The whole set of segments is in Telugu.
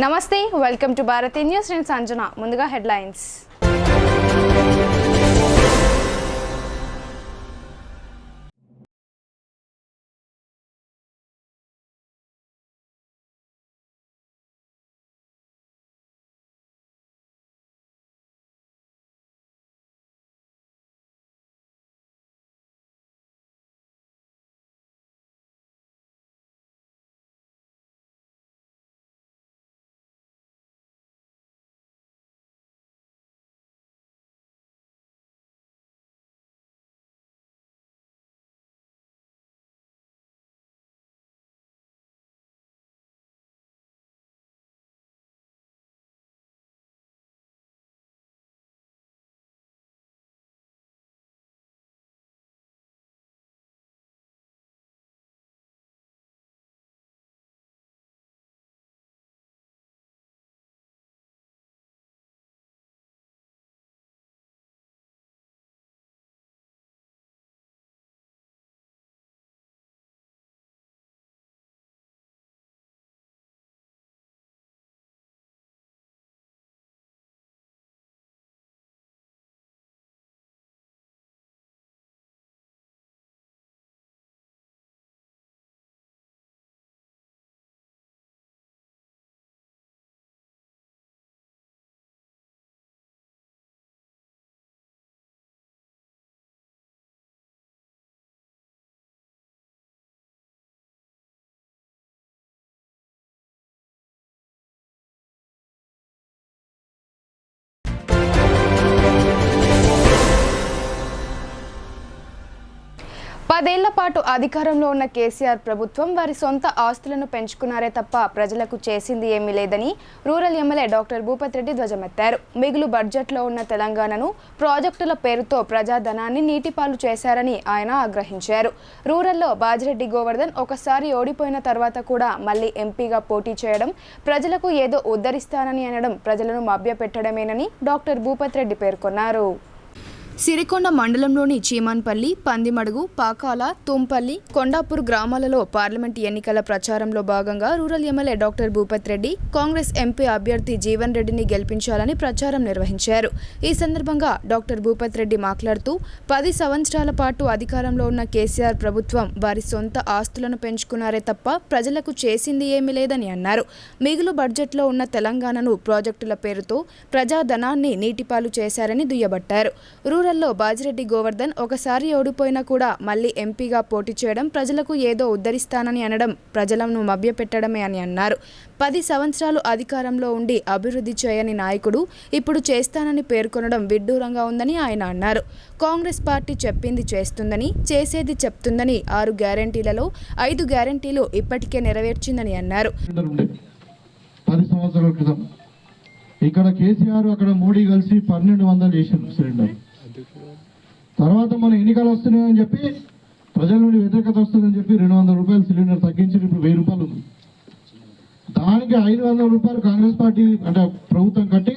నమస్తే, వెల్కమ్ టు భారతీ న్యూస్. నేను సంజన. ముందుగా హెడ్లైన్స్. పదేళ్ల పాటు అధికారంలో ఉన్న కేసీఆర్ ప్రభుత్వం వారి సొంత ఆస్తులను పెంచుకున్నారే తప్ప ప్రజలకు చేసింది ఏమీ లేదని rural MLA doctor Bhupath Reddy ధ్వజమెత్తారు. మిగులు బడ్జెట్లో ఉన్న తెలంగాణను ప్రాజెక్టుల పేరుతో ప్రజాధనాన్ని నీటిపాలు చేశారని ఆయన ఆగ్రహించారు. రూరల్లో బాజిరెడ్డి గోవర్ధన్ ఒకసారి ఓడిపోయిన తర్వాత కూడా మళ్లీ ఎంపీగా పోటీ చేయడం, ప్రజలకు ఏదో ఉద్ధరిస్తానని అనడం ప్రజలను మభ్యపెట్టడమేనని డాక్టర్ భూపత్ రెడ్డి పేర్కొన్నారు. సిరికొండ మండలంలోని చీమాన్పల్లి, పందిమడుగు, పాకాల, తుంపల్లి, కొండాపూర్ గ్రామాలలో పార్లమెంట్ ఎన్నికల ప్రచారంలో భాగంగా rural MLA doctor Bhupath Reddy Congress MP అభ్యర్థి జీవన్ రెడ్డిని గెలిపించాలని ప్రచారం నిర్వహించారు. ఈ సందర్భంగా డాక్టర్ భూపత్ రెడ్డి మాట్లాడుతూ 10 సంవత్సరాల పాటు అధికారంలో ఉన్న కేసీఆర్ ప్రభుత్వం వారి సొంత ఆస్తులను పెంచుకున్నారే తప్ప ప్రజలకు చేసింది ఏమీ లేదని అన్నారు. మిగులు బడ్జెట్లో ఉన్న తెలంగాణను ప్రాజెక్టుల పేరుతో ప్రజాధనాన్ని నీటిపాలు చేశారని దుయ్యబట్టారు. రూరల్లో బాజిరెడ్డి గోవర్ధన్ ఒకసారి ఓడిపోయినా కూడా మళ్లీ ఎంపీగా పోటీ చేయడం, ప్రజలకు ఏదో ఉద్ధరిస్తానని అనడం ప్రజలను మభ్యపెట్టడమే అని అన్నారు. 10 సంవత్సరాలు అధికారంలో ఉండి అభివృద్ధి చేయని నాయకుడు ఇప్పుడు చేస్తానని పేర్కొనడం విడ్డూరంగా ఉందని ఆయన అన్నారు. కాంగ్రెస్ పార్టీ చెప్పింది చేస్తుందని, చేసేది చెప్తుందని 6 గ్యారెంటీలలో 5 గ్యారెంటీలు ఇప్పటికే నెరవేర్చిందని అన్నారు. 10 సంవత్సరాల క్రితం ఇక్కడ కేసీఆర్ అక్కడ మోడీ కలిసి 1200 చేశారు సిలిండర్. తర్వాత మన ఎన్నికలు వస్తున్నాయని చెప్పి ప్రజల నుండి వ్యతిరేకత వస్తుందని చెప్పి 200 రూపాయలు సిలిండర్ తగ్గించి ఇప్పుడు 1000 రూపాయలు ఉంది. దానికి 500 రూపాయలు కాంగ్రెస్ పార్టీ అంటే ప్రభుత్వం కట్టి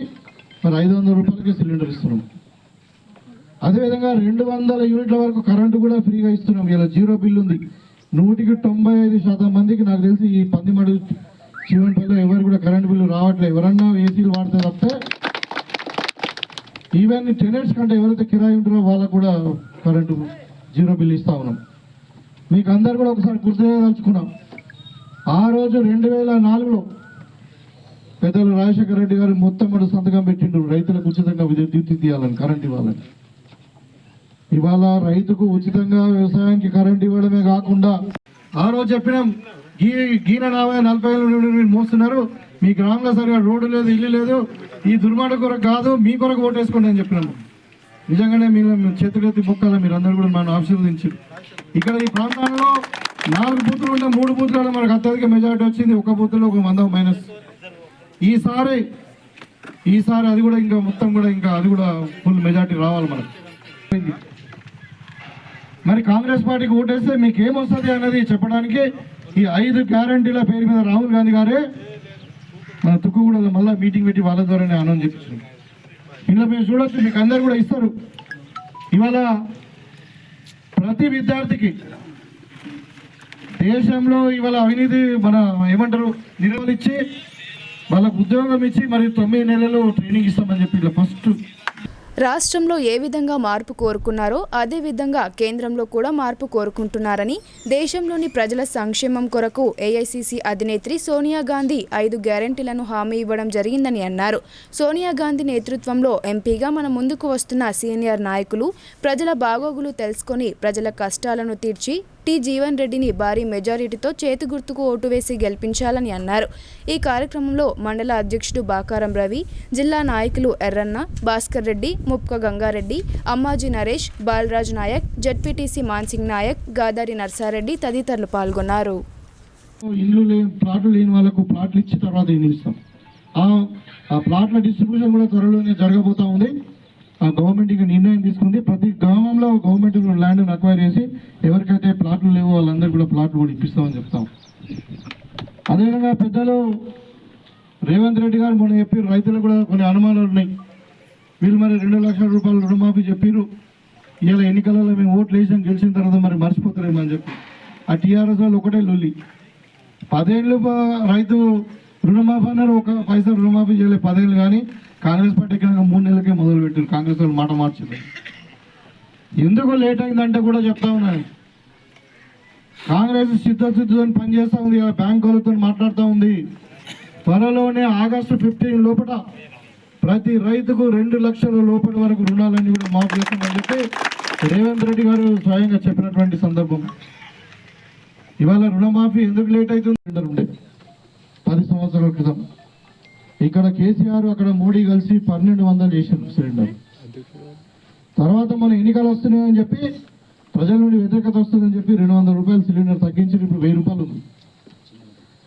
మరి 500 రూపాయలకి సిలిండర్ ఇస్తున్నాం. అదేవిధంగా 200 యూనిట్ల వరకు కరెంటు కూడా ఫ్రీగా ఇస్తున్నాం. ఇలా 0 బిల్లు ఉంది. 195% మందికి నాకు తెలిసి ఈ పందిమడు చీవన్పల్లిలో ఎవరు కూడా కరెంటు బిల్లు రావట్లేదు. ఎవరన్నా ఏసీలు వాడితే తప్పితే ఈవెన్ టెనెంట్స్ కంటే ఎవరైతే కిరాయి ఉంటారో వాళ్ళకు కూడా కరెంటు 0 బిల్లు ఇస్తా ఉన్నాం. మీకు అందరు కూడా ఒకసారి గుర్తు చేయదలుచుకున్నాం. ఆ రోజు 2004లో పెద్దలు రాజశేఖర రెడ్డి గారు మొత్తం సంతకం పెట్టిండ్రు రైతులకు ఉచితంగా విద్యుత్ తీయాలని, కరెంట్ ఇవ్వాలని. ఇవాళ రైతుకు ఉచితంగా వ్యవసాయానికి కరెంట్ ఇవ్వడమే కాకుండా ఆ రోజు చెప్పినాం, గీన 40 ఏళ్ళ నుండి మీరు మోస్తున్నారు, మీ గ్రామంలో సరిగా రోడ్డు లేదు, ఇల్లు లేదు, ఈ దుర్మార్గ కొరకు కాదు, మీ కొరకు ఓటేసుకోండి అని చెప్పినాము. నిజంగానే మీరు చేతులెత్తి మొక్కాల, మీరు అందరూ కూడా మనం ఆశీర్వదించారు. ఇక్కడ ఈ ప్రాంతంలో 4 బూతులు ఉంటే 3 బూతులలో మనకు అత్యధిక మెజారిటీ వచ్చింది. ఒక బూత్లో ఒక 100 మైనస్. ఈసారి అది కూడా ఇంకా మొత్తం కూడా ఇంకా అది కూడా ఫుల్ మెజారిటీ రావాలి మనకు. మరి కాంగ్రెస్ పార్టీకి ఓటేస్తే మీకు ఏమొస్తుంది అనేది చెప్పడానికి ఈ 5 గ్యారంటీల పేరు మీద రాహుల్ గాంధీ గారే మన తుక్కుగూడలో మళ్ళీ మీటింగ్ పెట్టి వాళ్ళ ద్వారానే అనౌన్స్ చేయించారు. ఇలా మీరు చూడొచ్చు, మీకు అందరు కూడా ఇస్తారు. ఇవాళ ప్రతి విద్యార్థికి దేశంలో ఇవాళ అవినీతి మన ఏమంటారు నిర్వహించి వాళ్ళకు ఉద్యోగం ఇచ్చి మరి 9 నెలలు ట్రైనింగ్ ఇస్తామని చెప్పి ఇట్లా ఫస్ట్. రాష్ట్రంలో ఏ విధంగా మార్పు కోరుకున్నారో అదే విధంగా కేంద్రంలో కూడా మార్పు కోరుకుంటున్నారని, దేశంలోని ప్రజల సంక్షేమం కొరకు ఏఐసిసి అధినేత్రి సోనియా గాంధీ 5 గ్యారెంటీలను హామీ ఇవ్వడం జరిగిందని అన్నారు. సోనియా గాంధీ నేతృత్వంలో ఎంపీగా మన ముందుకు వస్తున్న సీనియర్ నాయకులు ప్రజల బాగోగులు తెలుసుకొని ప్రజల కష్టాలను తీర్చి టి జీవన్ రెడ్డిని భారీ మెజారిటీతో చేతి గుర్తుకు ఓటు వేసి గెలిపించాలని అన్నారు. ఈ కార్యక్రమంలో మండల అధ్యక్షుడు బాకారం రవి, జిల్లా నాయకులు ఎర్రన్న, భాస్కర్ రెడ్డి, ముప్క గంగారెడ్డి, అమ్మాజీ నరేష్, బాలరాజ్ నాయక్, జెడ్పీటీసీ మాన్సింగ్ నాయక్, గాదారి నర్సారెడ్డి తదితరులు పాల్గొన్నారు. ఇల్లు లేని ప్లాట్లు లేని వాళ్ళకు ప్లాట్లు ఇచ్చిన తర్వాత ఇల్లు ఇస్తాం. ఆ ప్లాట్ల డిస్ట్రిబ్యూషన్ కూడా త్వరలోనే జరగబోతా ఉంది. ఆ గవర్నమెంట్ ఇక నిర్ణయం తీసుకుంది. ప్రతి గ్రామంలో గవర్నమెంట్ ల్యాండ్ అక్వైర్ చేసి ఎవరికైతే ప్లాట్లు లేవో వాళ్ళందరూ కూడా ప్లాట్లు కూడా ఇప్పిస్తామని చెప్తాం. అదేవిధంగా పెద్దలు రేవంత్ రెడ్డి గారు మొన్న చెప్పారు, రైతులకు కూడా కొన్ని అనుమానాలు ఉన్నాయి. వీళ్ళు మరి 2 లక్షల రూపాయలు రుణమాఫీ చెప్పారు. ఇలా ఎన్నికలలో మేము ఓట్లు వేసాం, గెలిచిన తర్వాత మరి మర్చిపోతారేమో అని చెప్పి ఆ టీఆర్ఎస్ వాళ్ళు ఒకటే లొల్లి. 10 ఏళ్ళు రైతు రుణమాఫీ అన్నారు, 1 పైసా రుణమాఫీ చేయలేదు 10 ఏళ్ళు. కానీ కాంగ్రెస్ పార్టీ కనుక 3 నెలలకే మొదలు పెట్టారు. కాంగ్రెస్ వాళ్ళు మాట మార్చింది. ఎందుకు లేట్ అయిందంటే కూడా చెప్తా ఉన్నాను, కాంగ్రెస్ సిద్ధసిద్ధుతో పనిచేస్తూ ఉంది, బ్యాంక్ వాళ్ళతో మాట్లాడుతూ ఉంది. త్వరలోనే ఆగస్టు 15 లోపల ప్రతి రైతుకు 2 లక్షల లోపల వరకు రుణాలన్నీ కూడా మాఫ్ చేస్తామని చెప్పి రేవంత్ రెడ్డి గారు స్వయంగా చెప్పినటువంటి సందర్భం. ఇవాళ రుణమాఫీ ఎందుకు లేట్ అవుతుంది ఉండే 10 సంవత్సరాల క్రితం ఇక్కడ కేసీఆర్ అక్కడ మోడీ కలిసి 1200 చేశారు సిలిండర్. తర్వాత మన ఎన్నికలు వస్తున్నాయని చెప్పి ప్రజల నుండి వ్యతిరేకత వస్తుందని చెప్పి 200 రూపాయలు సిలిండర్ తగ్గించి ఇప్పుడు 1000 రూపాయలు ఉంది.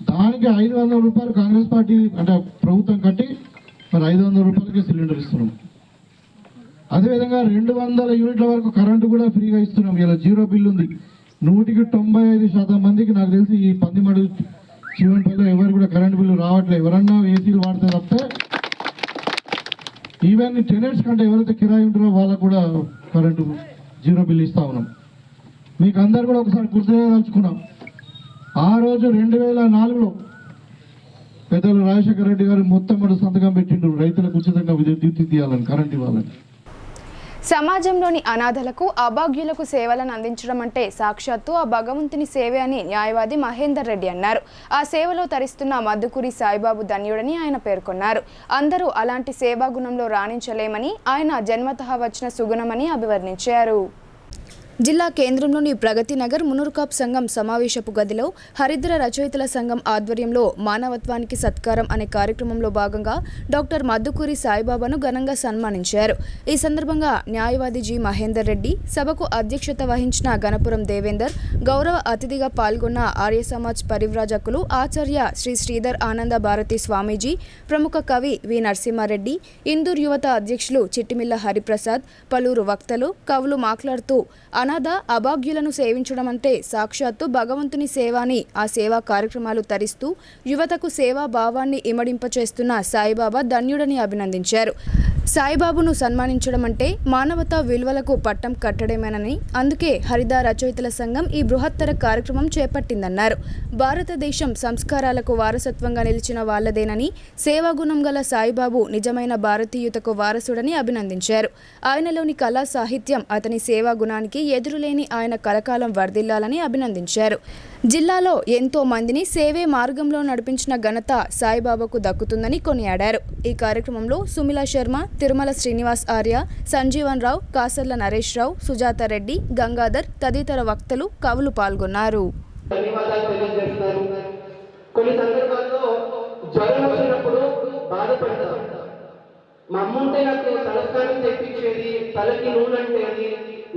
దానికి 500 రూపాయలు కాంగ్రెస్ పార్టీ అంటే ప్రభుత్వం కట్టి మరి 500 రూపాయలకి సిలిండర్ ఇస్తున్నాం. అదేవిధంగా 200 యూనిట్ల వరకు కరెంటు కూడా ఫ్రీగా ఇస్తున్నాం. ఇలా 0 బిల్ ఉంది. 195% మందికి నాకు తెలిసి ఈ పందిమడు జీవన్పల్లిలో ఎవరు కూడా కరెంటు బిల్లు రావట్లేదు. ఎవరన్నా ఏసీలు వాడితే తప్పితే ఈవెన్ టెనెంట్స్ కంటే ఎవరైతే కిరాయి ఉంటారో వాళ్ళకు కూడా కరెంటు 0 బిల్ ఇస్తా ఉన్నాం. మీకు అందరు కూడా ఒకసారి గుర్తు చేయదలుచుకున్నాం. ఆ రోజు 2004లో పెద్దలు రాజశేఖర రెడ్డి గారు మొత్తం సంతకం పెట్టిండ్రు రైతులకు ఉచితంగా విద్యుత్ తీయాలని, కరెంట్ ఇవ్వాలని. సమాజంలోని అనాథలకు, అభాగ్యులకు సేవలను అందించడం అంటే సాక్షాత్తు ఆ భగవంతుని సేవే అని న్యాయవాది మహేందర్ రెడ్డి అన్నారు. ఆ సేవలో తరిస్తున్న మద్దుకూరి సాయిబాబు ధన్యుడని ఆయన పేర్కొన్నారు. అందరూ అలాంటి సేవాగుణంలో రాణించలేమని, ఆయన జన్మతః వచ్చిన సుగుణమని అభివర్ణించారు. జిల్లా కేంద్రంలోని ప్రగతి నగర్ మునూర్కాప్ సంఘం సమావేశపు గదిలో హరిద్ర రచయితల సంఘం ఆధ్వర్యంలో మానవత్వానికి సత్కారం అనే కార్యక్రమంలో భాగంగా డాక్టర్ మద్దుకూరి సాయిబాబాను ఘనంగా సన్మానించారు. ఈ సందర్భంగా న్యాయవాది జి మహేందర్ రెడ్డి, సభకు అధ్యక్షత వహించిన గణపురం దేవేందర్, గౌరవ అతిథిగా పాల్గొన్న ఆర్య సమాజ్ పరివ్రాజకులు ఆచార్య శ్రీ శ్రీధర్ ఆనంద భారతి స్వామీజీ, ప్రముఖ కవి వి నరసింహారెడ్డి, ఇందూర్ యువత అధ్యక్షులు చిట్టిమిల్ల హరిప్రసాద్, పలువురు వక్తలు, కవులు మాట్లాడుతూ అనాథ, అభాగ్యులను సేవించడం అంటే సాక్షాత్తు భగవంతుని సేవ అని, ఆ సేవా కార్యక్రమాలు తరిస్తూ యువతకు సేవా భావాన్ని ఇమడింపచేస్తున్న సాయిబాబా ధన్యుడని అభినందించారు. సాయిబాబును సన్మానించడం అంటే మానవతా విలువలకు పట్టం కట్టడమేనని, అందుకే హరిద్ర రచయితల సంఘం ఈ బృహత్తర కార్యక్రమం చేపట్టిందన్నారు. భారతదేశం సంస్కారాలకు వారసత్వంగా నిలిచిన వాళ్లదేనని, సేవాగుణం గల సాయిబాబు నిజమైన భారతీయతకు వారసుడని అభినందించారు. ఆయనలోని కళా సాహిత్యం, అతని సేవా గుణానికి ఎదురులేని ఆయన కలకాలం వర్ధిల్లాలని అభినందించారు. జిల్లాలో ఎంతో మందిని సేవే మార్గంలో నడిపించిన ఘనత సాయిబాబాకు దక్కుతుందని కొనియాడారు. ఈ కార్యక్రమంలో సుమిలా శర్మ, తిరుమల శ్రీనివాస్ ఆర్య, సంజీవన్ రావు, కాసర్ల నరేష్ రావు, సుజాత రెడ్డి, గంగాధర్ తదితర వక్తలు, కవులు పాల్గొన్నారు. కొన్ని సందర్భాల్లో జ్వరం వచ్చినప్పుడు బాధపడతారు. మా అమ్మ ఉంటే నాకు తలస్నానం తెప్పించేది, తలకి నూనె అంటే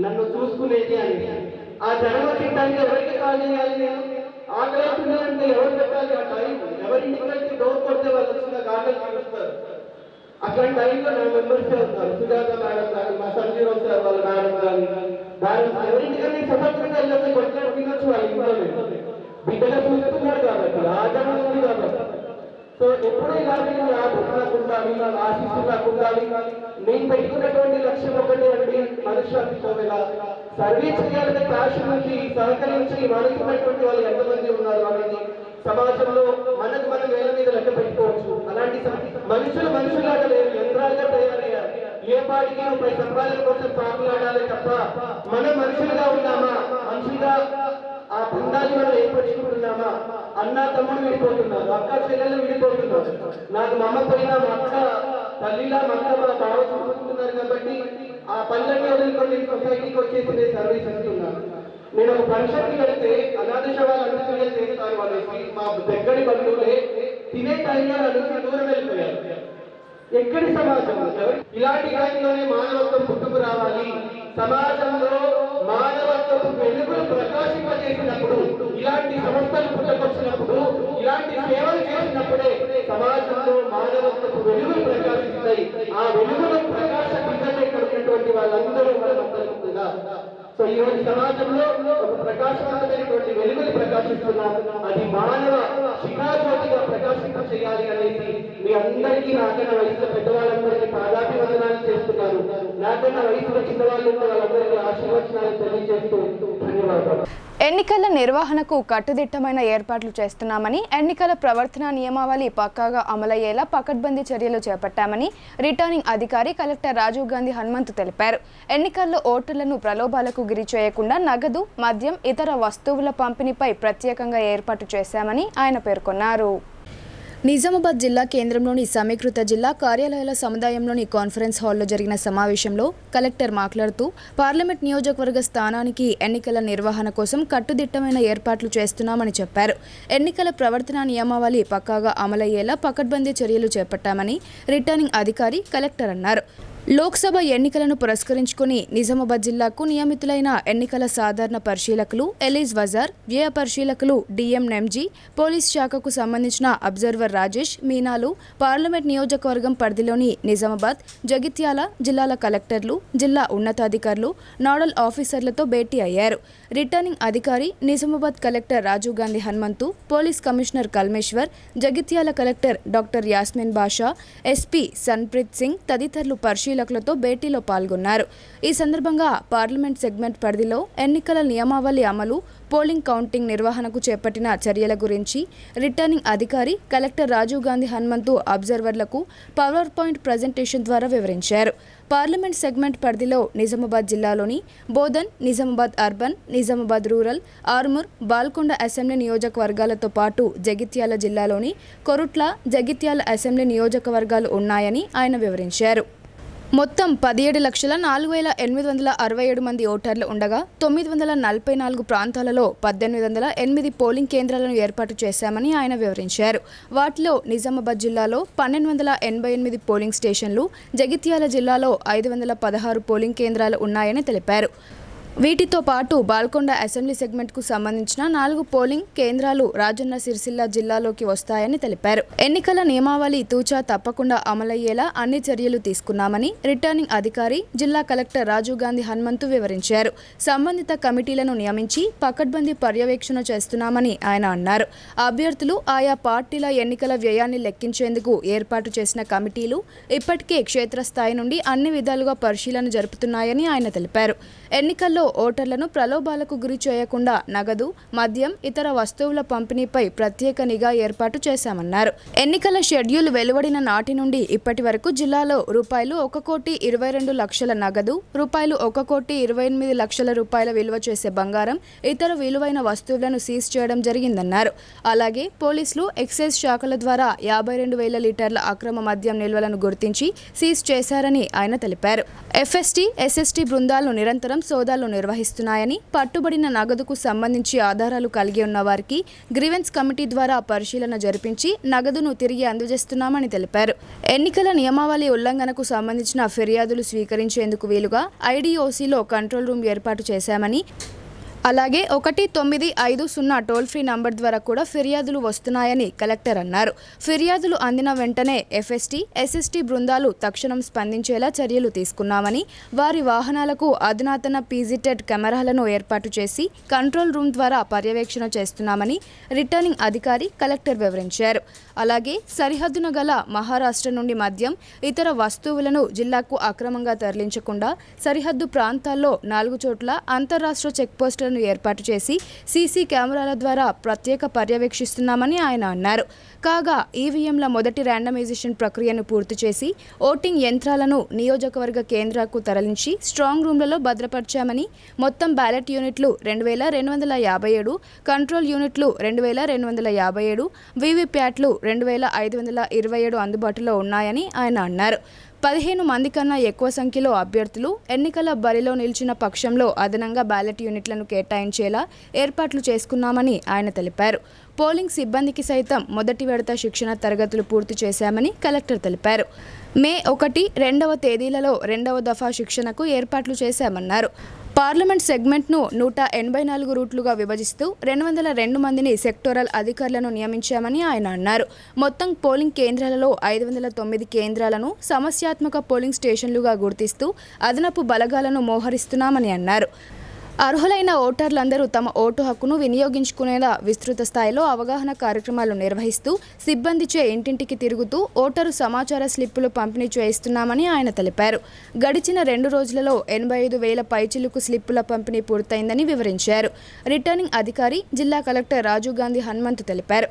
నన్ను చూసుకునేది అని. ఆ జ్వరం వచ్చేటానికి ఎవరికి కాల్ చేయాలి? నేను ఆకలి అంటే ఎవరు పెట్టాలి? ఆ టైం ఎవరింటికి అయితే డోర్ కొడితే వాళ్ళు వచ్చిన ఆకలి కలుస్తారు. అట్లాంటి టైంలో నా మెంబర్స్ అవుతారు. సుజాత మేడం కానీ, మా సంజీవ్ సార్ వాళ్ళ మేడం కానీ, ఎవరింటికన్నా స్వతంత్రంగా వెళ్ళొచ్చి కొట్లాడి తినొచ్చు. వాళ్ళ ఇంట్లో బిడ్డగా చూస్తున్నారు కాబట్టి, ఆదరణ ఉంది కాబట్టి. సో ఎప్పుడు ఇలాగే ఆదరణకు ఉండాలి, ఆశీస్సులకు ఉండాలి. నేను పెట్టుకున్నటువంటి లక్ష్యం ఒకటే అండి, మనశ్శాంతితో సర్వీస్ చేయాలనే ప్యాషన్ నుంచి సహకరించి మనకున్నటువంటి వాళ్ళు ఎంతమంది ఉన్నారు అనేది సమాజంలో మనకు మనం వేల మీద లెక్క పెట్టుకోవచ్చు. అలాంటి మనుషులాగా లేరు, యంత్రాలుగా తయారయ్యారు. ఏ పాటికి రూపాయి సంపాదన కోసం పాకులాడాలి తప్ప మనం మనుషులుగా ఉన్నామా? మనుషులుగా ఆ బంధాన్ని మనం ఏర్పరచుకుంటున్నామా? అన్న తమ్ముడు విడిపోతున్నారు, అక్క చెల్లెలు విడిపోతున్నారు. నాకు మా అమ్మ పైన మా అక్క తల్లిలా మా అక్క మా బావ చూసుకుంటున్నారు కాబట్టి ఆ పనులన్నీ వదులుకొని సొసైటీకి వచ్చేసి నేను సర్వీస్ ఇస్తున్నాను. నేను ఒక ఫంక్షన్కి వెళ్తే అనాథ శవాలు అంత్యక్రియలు చేస్తారు వాళ్ళకి, మా దగ్గరి బంధువులే తినే టైంలో నన్ను దూరం వెళ్ళిపోయారు. ఎక్కడి సమాజం? ఇలాంటి టైంలోనే మానవత్వం పుట్టుకు రావాలి. సమాజంలో మానవత్వపు వెలుగులు ప్రకాశింపజేసినప్పుడు, ఇలాంటి సంస్థలు పుట్టుకొచ్చినప్పుడు, ఇలాంటి సేవలు చేసినప్పుడే సమాజంలో మానవత్వపు వెలుగులు ప్రకాశిస్తాయి. ఆ వెలుగులు ప్రకాశించే ఇక్కడ ఉన్నటువంటి వాళ్ళందరూ మనమందరం కూడా. సో ఈ రోజు సమాజంలో ఒక ప్రకాశవంతమైనటువంటి వెలుగులు ప్రకాశిస్తున్నాం. అది మానవ శిఖాజ్యోతిగా ప్రకాశింప చేయాలి అనేసి మీ అందరికీ నాకన్నా వయసులో పెద్దవాళ్ళందరికీ పాదాభివందనాలు చేస్తున్నారు. నాకన్నా వయసులో చిన్నవాళ్ళు వాళ్ళందరికీ ఆశీర్వచనాలు తెలియజేస్తూ ధన్యవాదాలు. ఎన్నికల నిర్వహణకు కట్టుదిట్టమైన ఏర్పాట్లు చేస్తున్నామని, ఎన్నికల ప్రవర్తన నియమావళి పక్కాగా అమలయ్యేలా పకడ్బందీ చర్యలు చేపట్టామని రిటర్నింగ్ అధికారి కలెక్టర్ రాజీవ్ గాంధీ హనుమంతు తెలిపారు. ఎన్నికల్లో ఓటర్లను ప్రలోభాలకు గురి చేయకుండా నగదు, మద్యం, ఇతర వస్తువుల పంపిణీపై ప్రత్యేకంగా ఏర్పాటు చేశామని ఆయన పేర్కొన్నారు. నిజామాబాద్ జిల్లా కేంద్రంలోని సమీకృత జిల్లా కార్యాలయాల సముదాయంలోని కాన్ఫరెన్స్ హాల్లో జరిగిన సమావేశంలో కలెక్టర్ మాట్లాడుతూ పార్లమెంట్ నియోజకవర్గ స్థానానికి ఎన్నికల నిర్వహణ కోసం కట్టుదిట్టమైన ఏర్పాట్లు చేస్తున్నామని చెప్పారు. ఎన్నికల ప్రవర్తన నియమావళి పక్కాగా అమలయ్యేలా పకడ్బందీ చర్యలు చేపట్టామని రిటర్నింగ్ అధికారి కలెక్టర్ అన్నారు. లోక్సభ ఎన్నికలను పురస్కరించుకుని నిజామాబాద్ జిల్లాకు నియమితులైన ఎన్నికల సాధారణ పరిశీలకులు ఎలీజ్ వజార్, వ్యయ పరిశీలకులు డిఎం నెమ్జీ, పోలీస్ శాఖకు సంబంధించిన అబ్జర్వర్ రాజేష్ మీనాలు పార్లమెంట్ నియోజకవర్గం పరిధిలోని నిజామాబాద్, జగిత్యాల జిల్లాల కలెక్టర్లు, జిల్లా ఉన్నతాధికారులు, నోడల్ ఆఫీసర్లతో భేటీ అయ్యారు. రిటర్నింగ్ అధికారి Nizamabad collector Rajiv Gandhi Hanumanthu, police commissioner Kalmeshwar, Jagtial collector doctor Yasmin Basha, SP Sanpreet Singh తదితరులు పరిశీలకులతో భేటీలో పాల్గొన్నారు. ఈ సందర్భంగా పార్లమెంట్ సెగ్మెంట్ పరిధిలో ఎన్నికల నియమావళి అమలు, పోలింగ్ కౌంటింగ్ నిర్వహణకు చేపట్టిన చర్యల గురించి రిటర్నింగ్ అధికారి కలెక్టర్ రాజీవ్ గాంధీ హనుమంతు అబ్జర్వర్లకు పవర్ పాయింట్ ప్రజెంటేషన్ ద్వారా వివరించారు. పార్లమెంట్ సెగ్మెంట్ పరిధిలో నిజామాబాద్ జిల్లాలోని Bodhan, Nizamabad urban, Nizamabad rural, Armoor, Balkonda assembly నియోజకవర్గాలతో పాటు జగిత్యాల జిల్లాలోని కొరుట్ల, జగిత్యాల అసెంబ్లీ నియోజకవర్గాలు ఉన్నాయని ఆయన వివరించారు. మొత్తం 17,04,867 మంది ఓటర్లు ఉండగా 944 ప్రాంతాలలో 1,808 పోలింగ్ కేంద్రాలను ఏర్పాటు చేశామని ఆయన వివరించారు. వాటిలో నిజామాబాద్ జిల్లాలో 1,288 పోలింగ్ స్టేషన్లు, జగిత్యాల జిల్లాలో 516 పోలింగ్ కేంద్రాలు ఉన్నాయని తెలిపారు. వీటితో పాటు బాల్కొండ అసెంబ్లీ సెగ్మెంట్కు సంబంధించిన 4 పోలింగ్ కేంద్రాలు రాజన్న సిరిసిల్ల జిల్లాలోకి వస్తాయని తెలిపారు. ఎన్నికల నియమావళి తూచా తప్పకుండా అమలయ్యేలా అన్ని చర్యలు తీసుకున్నామని రిటర్నింగ్ అధికారి జిల్లా కలెక్టర్ రాజీవ్ గాంధీ హనుమంతు వివరించారు. సంబంధిత కమిటీలను నియమించి పకడ్బందీ పర్యవేక్షణ చేస్తున్నామని ఆయన అన్నారు. అభ్యర్థులు ఆయా పార్టీల ఎన్నికల వ్యయాన్ని లెక్కించేందుకు ఏర్పాటు చేసిన కమిటీలు ఇప్పటికే క్షేత్రస్థాయి నుండి అన్ని విధాలుగా పరిశీలన జరుపుతున్నాయని ఆయన తెలిపారు. ఎన్నికల్లో ఓటర్లను ప్రలోభాలకు గురి చేయకుండా నగదు, మద్యం, ఇతర వస్తువుల పంపిణీపై ప్రత్యేక నిఘా ఏర్పాటు చేశామన్నారు. ఎన్నికల షెడ్యూల్ వెలువడిన నాటి నుండి ఇప్పటి వరకు జిల్లాలో రూ.1,22,00,000 నగదు, రూ.1,28,00,000 విలువ చేసే బంగారం, ఇతర విలువైన వస్తువులను సీజ్ చేయడం జరిగిందన్నారు. అలాగే పోలీసులు ఎక్సైజ్ శాఖల ద్వారా 52,000 లీటర్ల అక్రమ మద్యం నిల్వలను గుర్తించి సీజ్ చేశారని ఆయన తెలిపారు. ఎఫ్ఎస్టీ, ఎస్ఎస్టీ బృందాలు నిరంతరం సోదాలు నిర్వహిస్తున్నాయని, పట్టుబడిన నగదుకు సంబంధించి ఆధారాలు కలిగి ఉన్న వారికి గ్రీవెన్స్ కమిటీ ద్వారా పరిశీలన జరిపించి నగదును తిరిగి అందజేస్తున్నామని తెలిపారు. ఎన్నికల నియమావళి ఉల్లంఘనకు సంబంధించిన ఫిర్యాదులు స్వీకరించేందుకు వీలుగా ఐడిఓసీలో కంట్రోల్ రూమ్ ఏర్పాటు చేశామని, అలాగే 1950 టోల్ ఫ్రీ నంబర్ ద్వారా కూడా ఫిర్యాదులు వస్తున్నాయని కలెక్టర్ అన్నారు. ఫిర్యాదులు అందిన వెంటనే ఎఫ్ఎస్టీ, ఎస్ఎస్టీ బృందాలు తక్షణం స్పందించేలా చర్యలు తీసుకున్నామని, వారి వాహనాలకు అధునాతన పీజీటెడ్ కెమెరాలను ఏర్పాటు చేసి కంట్రోల్ రూమ్ ద్వారా పర్యవేక్షణ చేస్తున్నామని రిటర్నింగ్ అధికారి కలెక్టర్ వివరించారు. అలాగే సరిహద్దున గల మహారాష్ట్ర నుండి మద్యం, ఇతర వస్తువులను జిల్లాకు అక్రమంగా తరలించకుండా సరిహద్దు ప్రాంతాల్లో 4 చోట్ల అంతర్రాష్ట్ర చెక్పోస్టులను సెంటర్లను ఏర్పాటు చేసి సీసీ కెమెరాల ద్వారా ప్రత్యేక పర్యవేక్షిస్తున్నామని ఆయన అన్నారు. కాగా ఈవీఎంల మొదటి ర్యాండమైజేషన్ ప్రక్రియను పూర్తి చేసి ఓటింగ్ యంత్రాలను నియోజకవర్గ కేంద్రాలకు తరలించి స్ట్రాంగ్ రూమ్లలో భద్రపరిచామని, మొత్తం బ్యాలెట్ యూనిట్లు 2257, కంట్రోల్ యూనిట్లు 2257, వీవీప్యాట్లు 2527 అందుబాటులో ఉన్నాయని ఆయన అన్నారు. 15 మంది కన్నా ఎక్కువ సంఖ్యలో అభ్యర్థులు ఎన్నికల బరిలో నిలిచిన పక్షంలో అదనంగా బ్యాలెట్ యూనిట్లను కేటాయించేలా ఏర్పాట్లు చేసుకున్నామని ఆయన తెలిపారు. పోలింగ్ సిబ్బందికి సైతం మొదటి విడత శిక్షణ తరగతులు పూర్తి చేశామని కలెక్టర్ తెలిపారు. మే 1, 2వ తేదీలలో 2వ దఫా శిక్షణకు ఏర్పాట్లు చేశామన్నారు. పార్లమెంట్ సెగ్మెంట్ను 184 రూట్లుగా విభజిస్తూ 202 మందిని సెక్టోరల్ అధికారులను నియమించామని ఆయన అన్నారు. మొత్తం పోలింగ్ కేంద్రాలలో 509 కేంద్రాలను సమస్యాత్మక పోలింగ్ స్టేషన్లుగా గుర్తిస్తూ అదనపు బలగాలను మోహరిస్తున్నామని అన్నారు. అర్హులైన ఓటర్లందరూ తమ ఓటు హక్కును వినియోగించుకునేలా విస్తృత స్థాయిలో అవగాహన కార్యక్రమాలు నిర్వహిస్తూ సిబ్బందిచే ఇంటింటికి తిరుగుతూ ఓటరు సమాచార స్లిప్పులు పంపిణీ చేయిస్తున్నామని ఆయన తెలిపారు. గడిచిన 2 రోజులలో 85,000 పైచిలుకు స్లిప్పుల పంపిణీ పూర్తయిందని వివరించారు. రిటర్నింగ్ అధికారి జిల్లా కలెక్టర్ రాజీవ్ గాంధీ హనుమంత్ తెలిపారు.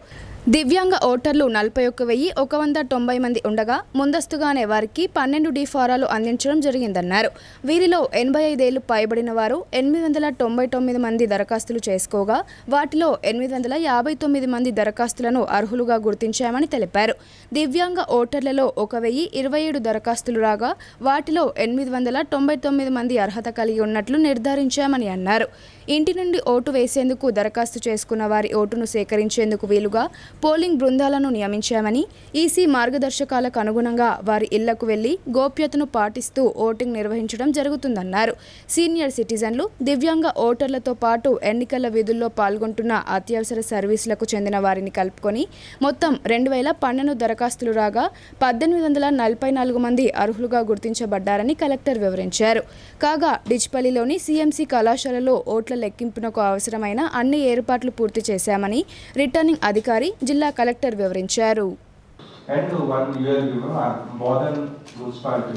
దివ్యాంగ ఓటర్లు 41,190 మంది ఉండగా ముందస్తుగానే వారికి 12 ఫారాలు అందించడం జరిగిందన్నారు. వీరిలో 85 ఏళ్లు పైబడిన వారు 899 మంది దరఖాస్తులు చేసుకోగా వాటిలో 859 మంది దరఖాస్తులను అర్హులుగా గుర్తించామని తెలిపారు. దివ్యాంగ ఓటర్లలో 1,027 దరఖాస్తులు రాగా వాటిలో 899 మంది అర్హత కలిగి ఉన్నట్లు నిర్ధారించామని అన్నారు. ఇంటి నుండి ఓటు వేసేందుకు దరఖాస్తు చేసుకున్న వారి ఓటును సేకరించేందుకు వీలుగా పోలింగ్ బృందాలను నియమించామని, ఈసీ మార్గదర్శకాలకు అనుగుణంగా వారి ఇళ్లకు వెళ్లి గోప్యతను పాటిస్తూ ఓటింగ్ నిర్వహించడం జరుగుతుందన్నారు. సీనియర్ సిటిజన్లు, దివ్యాంగ ఓటర్లతో పాటు ఎన్నికల విధుల్లో పాల్గొంటున్న అత్యవసర సర్వీసులకు చెందిన వారిని కలుపుకొని మొత్తం 2,012 దరఖాస్తులు రాగా 1,844 మంది అర్హులుగా గుర్తించబడ్డారని కలెక్టర్ వివరించారు. కాగా డిచ్పల్లిలోని సీఎంసీ కళాశాలలో ఓట్ల లెక్కింపునకు అవసరమైన అన్ని ఏర్పాట్లు పూర్తి చేశామని రిటర్నింగ్ అధికారి జిల్లా కలెక్టర్ వివరించారు. And one year, modern municipality,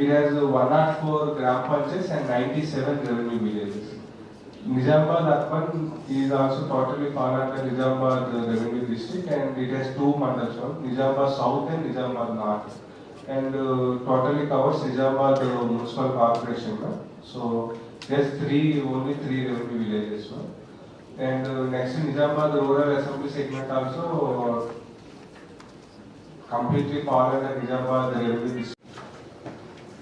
it has 104 gram panchayats and 97 revenue villages. Nizamabad Urban is also totally fall under Nizamabad revenue district, and it has 2 mandals, Nizamabad South and Nizamabad North, and totally covers Nizamabad municipal corporation. So there's only 3 revenue villages. And next to Nizamabad rural assembly segment also completely fall under Nizamabad revenue district.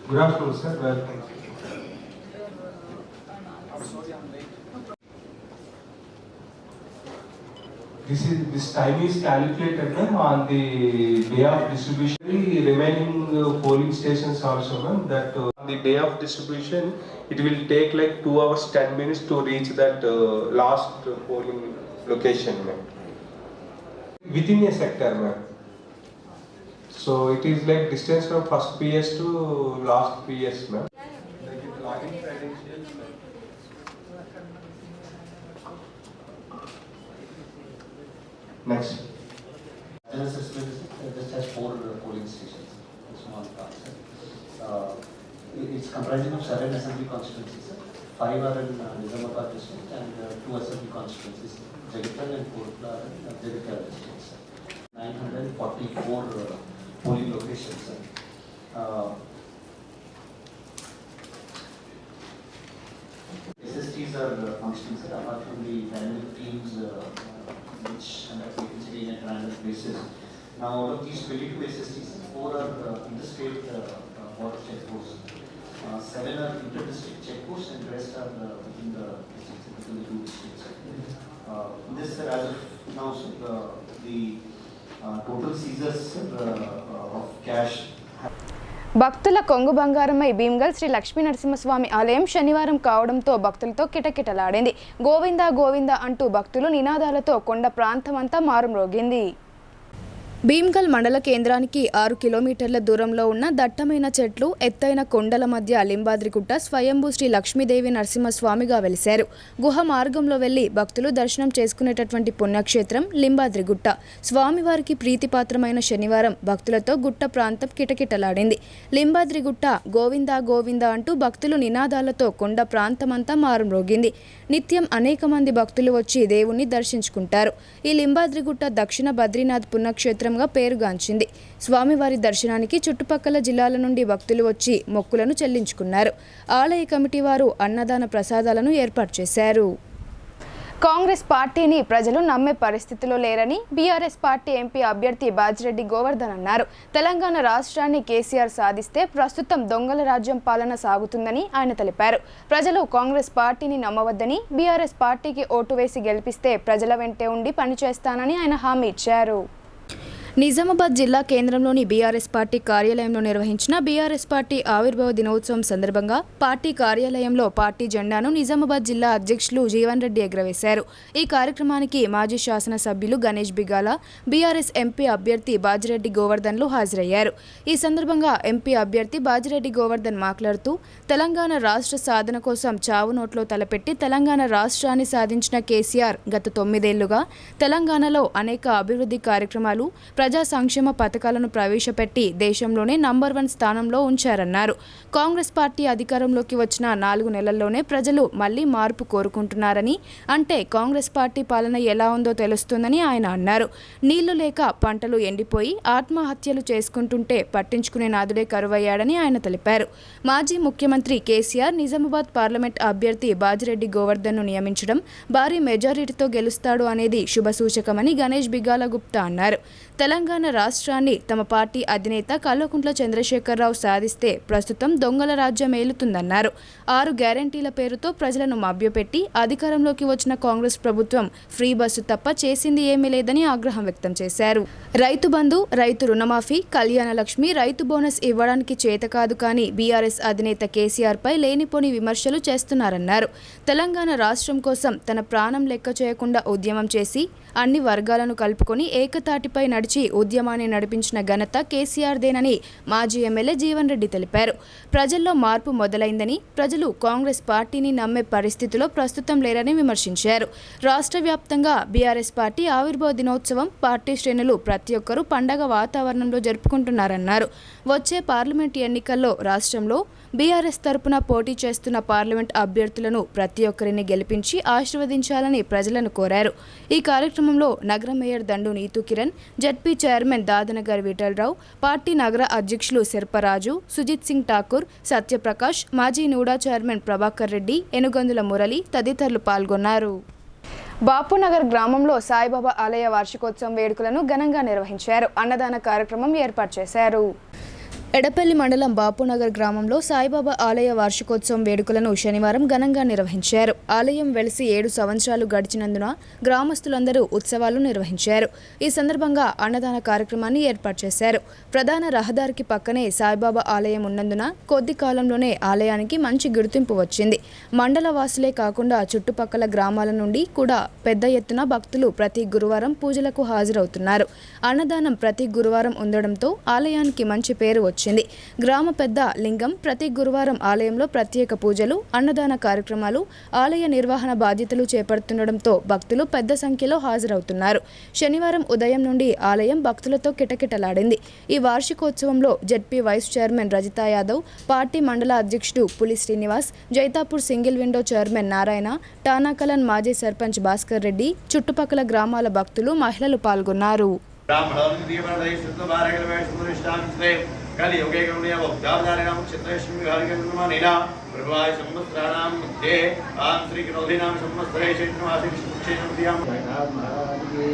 Good afternoon, sir. Welcome. This time is calculated on the day of distribution. The remaining polling stations also, that on the day of distribution, it will take like 2 hours 10 minutes to reach that last polling location, within a sector, So it is like distance from first PS to last PS, Like login credentials. Next. This has 4 polling stations. Small parts. It's comprising of 7 assembly constituencies. 5 are in Nizamabad district and 2 assembly constituencies, Jagatal and Kotla and Jagatal districts. 944 polling locations. SSTs are functioning, sir, apart from the dynamic teams which conduct vacancy in a random basis. Now, out of these 22 SSTs, 4 are interstate border checkposts. 7 are inter-district checkposts, and the rest are within the districts, within the 2 districts. This, sir, as of now, sir, the total seizures of cash. భక్తుల కొంగు బంగారమై భీమ్గల్ శ్రీ లక్ష్మీ నరసింహస్వామి ఆలయం శనివారం కావడంతో భక్తులతో కిటకిటలాడింది. గోవిందా గోవిందా అంటూ భక్తులు నినాదాలతో కొండ ప్రాంతమంతా మారుమ్రోగింది. భీమ్గల్ మండల కేంద్రానికి 6 కిలోమీటర్ల దూరంలో ఉన్న దట్టమైన చెట్లు, ఎత్తైన కొండల మధ్య లింబాద్రిగుట్ట స్వయంభూ శ్రీ లక్ష్మీదేవి నరసింహస్వామిగా వెలిశారు. గుహ మార్గంలో వెళ్లి భక్తులు దర్శనం చేసుకునేటటువంటి పుణ్యక్షేత్రం లింబాద్రిగుట్ట. స్వామివారికి ప్రీతిపాత్రమైన శనివారం భక్తులతో గుట్ట ప్రాంతం కిటకిటలాడింది. లింబాద్రిగుట్ట గోవిందా గోవిందా అంటూ భక్తులు నినాదాలతో కొండ ప్రాంతమంతా మారుమ్రోగింది. నిత్యం అనేక మంది భక్తులు వచ్చి దేవుణ్ణి దర్శించుకుంటారు. ఈ లింబాద్రిగుట్ట దక్షిణ బద్రీనాథ్ పుణ్యక్షేత్రంగా పేరుగాంచింది. స్వామివారి దర్శనానికి చుట్టుపక్కల జిల్లాల నుండి భక్తులు వచ్చి మొక్కులను చెల్లించుకున్నారు. ఆలయ కమిటీ వారు అన్నదాన ప్రసాదాలను ఏర్పాటు చేశారు. కాంగ్రెస్ పార్టీని ప్రజలు నమ్మే పరిస్థితిలో లేరని బీఆర్ఎస్ పార్టీ ఎంపీ అభ్యర్థి బాజిరెడ్డి గోవర్ధన్ అన్నారు. తెలంగాణ రాష్ట్రాన్ని కేసీఆర్ సాధిస్తే ప్రస్తుతం దొంగల రాజ్యం పాలన సాగుతుందని ఆయన తెలిపారు. ప్రజలు కాంగ్రెస్ పార్టీని నమ్మవద్దని, బీఆర్ఎస్ పార్టీకి ఓటు వేసి గెలిపిస్తే ప్రజల వెంటే ఉండి పనిచేస్తానని ఆయన హామీ ఇచ్చారు. నిజామాబాద్ జిల్లా కేంద్రంలోని బీఆర్ఎస్ పార్టీ కార్యాలయంలో నిర్వహించిన బీఆర్ఎస్ పార్టీ ఆవిర్భావ దినోత్సవం సందర్భంగా పార్టీ కార్యాలయంలో పార్టీ జెండాను నిజామాబాద్ జిల్లా అధ్యక్షులు జీవన్ రెడ్డి ఎగురవేశారు. ఈ కార్యక్రమానికి మాజీ శాసనసభ్యులు గణేష్ బిగాల, బీఆర్ఎస్ ఎంపీ అభ్యర్థి బాజిరెడ్డి గోవర్ధన్లు హాజరయ్యారు. ఈ సందర్భంగా ఎంపీ అభ్యర్థి బాజిరెడ్డి గోవర్ధన్ మాట్లాడుతూ, తెలంగాణ రాష్ట్ర సాధన కోసం చావు నోట్లో తలపెట్టి తెలంగాణ రాష్ట్రాన్ని సాధించిన కేసీఆర్ గత 9 ఏళ్లుగా తెలంగాణలో అనేక అభివృద్ధి కార్యక్రమాలు, ప్రజా సంక్షేమ పథకాలను ప్రవేశపెట్టి దేశంలోనే నంబర్ 1 స్థానంలో ఉంచారన్నారు. కాంగ్రెస్ పార్టీ అధికారంలోకి వచ్చిన 4 నెలల్లోనే ప్రజలు మళ్లీ మార్పు కోరుకుంటున్నారని, అంటే కాంగ్రెస్ పార్టీ పాలన ఎలా ఉందో తెలుస్తుందని ఆయన అన్నారు. నీళ్లు లేక పంటలు ఎండిపోయి ఆత్మహత్యలు చేసుకుంటుంటే పట్టించుకునే నాదుడే కరువయ్యాడని ఆయన తెలిపారు. మాజీ ముఖ్యమంత్రి కేసీఆర్ నిజామాబాద్ పార్లమెంట్ అభ్యర్థి బాజిరెడ్డి గోవర్ధన్ను నియమించడం భారీ మెజారిటీతో గెలుస్తాడు అనేది శుభసూచకమని గణేష్ బిగాల గుప్తా అన్నారు. తెలంగాణ రాష్ట్రాన్ని తమ పార్టీ అధినేత కల్వకుంట్ల చంద్రశేఖరరావు సాధిస్తే ప్రస్తుతం దొంగల రాజ్యం ఏలుతుందన్నారు. 6 గ్యారంటీల పేరుతో ప్రజలను మభ్యపెట్టి అధికారంలోకి వచ్చిన కాంగ్రెస్ ప్రభుత్వం ఫ్రీ బస్సు తప్ప చేసింది ఏమీ లేదని ఆగ్రహం వ్యక్తం చేశారు. రైతు బంధు, రైతు రుణమాఫీ, కళ్యాణ లక్ష్మి, రైతు బోనస్ ఇవ్వడానికి చేత కాదు కానీ బీఆర్ఎస్ అధినేత కేసీఆర్ పై లేనిపోని విమర్శలు చేస్తున్నారన్నారు. తెలంగాణ రాష్ట్రం కోసం తన ప్రాణం లెక్క చేయకుండా ఉద్యమం చేసి అన్ని వర్గాలను కలుపుకొని ఏకతాటిపై నడిచి ఉద్యమాన్ని నడిపించిన ఘనత కేసీఆర్దేనని మాజీ ఎమ్మెల్యే జీవన్ రెడ్డి తెలిపారు. ప్రజల్లో మార్పు మొదలైందని, ప్రజలు కాంగ్రెస్ పార్టీని నమ్మే పరిస్థితిలో ప్రస్తుతం లేరని విమర్శించారు. రాష్ట్ర వ్యాప్తంగా బీఆర్ఎస్ పార్టీ ఆవిర్భావ దినోత్సవం పార్టీ శ్రేణులు ప్రతి ఒక్కరూ పండగ వాతావరణంలో జరుపుకుంటున్నారన్నారు. వచ్చే పార్లమెంట్ ఎన్నికల్లో రాష్ట్రంలో బీఆర్ఎస్ తరపున పోటీ చేస్తున్న పార్లమెంట్ అభ్యర్థులను ప్రతి ఒక్కరిని గెలిపించి ఆశీర్వదించాలని ప్రజలను కోరారు. ఈ కార్యక్రమంలో నగర mayor Dandu Neetu Kiran, ZP chairman Dadanagar Vithal Rao, party నగర అధ్యక్షులు శర్పరాజు, సుజిత్ సింగ్ ఠాకూర్, సత్యప్రకాష్, మాజీ నూడా చైర్మన్ ప్రభాకర్ రెడ్డి, ఎనుగందుల మురళి తదితరులు పాల్గొన్నారు. బాపునగర్ గ్రామంలో సాయిబాబా ఆలయ వార్షికోత్సవం వేడుకలను ఘనంగా నిర్వహించారు. అన్నదాన కార్యక్రమం ఏర్పాటు చేశారు. ఎడపల్లి మండలం బాపునగర్ గ్రామంలో సాయిబాబా ఆలయ వార్షికోత్సవం వేడుకలను శనివారం ఘనంగా నిర్వహించారు. ఆలయం వెలిసి 7 సంవత్సరాలు గడిచినందున గ్రామస్తులందరూ ఉత్సవాలు నిర్వహించారు. ఈ సందర్భంగా అన్నదాన కార్యక్రమాన్ని ఏర్పాటు చేశారు. ప్రధాన రహదారికి పక్కనే సాయిబాబా ఆలయం ఉన్నందున కొద్ది కాలంలోనే ఆలయానికి మంచి గుర్తింపు వచ్చింది. మండల వాసులే కాకుండా చుట్టుపక్కల గ్రామాల నుండి కూడా పెద్ద ఎత్తున భక్తులు ప్రతి గురువారం పూజలకు హాజరవుతున్నారు. అన్నదానం ప్రతి గురువారం ఉండడంతో ఆలయానికి మంచి పేరు వచ్చింది. గ్రామ పెద్ద లింగం ప్రతి గురువారం ఆలయంలో ప్రత్యేక పూజలు, అన్నదాన కార్యక్రమాలు, ఆలయ నిర్వహణ బాధ్యతలు చేపడుతుండడంతో భక్తులు పెద్ద సంఖ్యలో హాజరవుతున్నారు. శనివారం ఉదయం నుండి ఆలయం భక్తులతో కిటకిటలాడింది. ఈ వార్షికోత్సవంలో ZP vice chairman Rajitha Yadav, party మండల అధ్యక్షుడు Puli Srinivas, Jaitapur single window chairman Narayana, Tanakalan మాజీ సర్పంచ్ భాస్కర్ రెడ్డి, చుట్టుపక్కల గ్రామాల భక్తులు, మహిళలు పాల్గొన్నారు. కలియుగే గౌణ్య భక్తావతారిణాం చిత్రేష్మి విహారికర్మమానినా ప్రభాయ సంవత్సరాణాం మధ్యే ఆం శ్రీ గ్రోధినాం సంవత్సరే చైత్రమాసిక్షేణం మహారాజే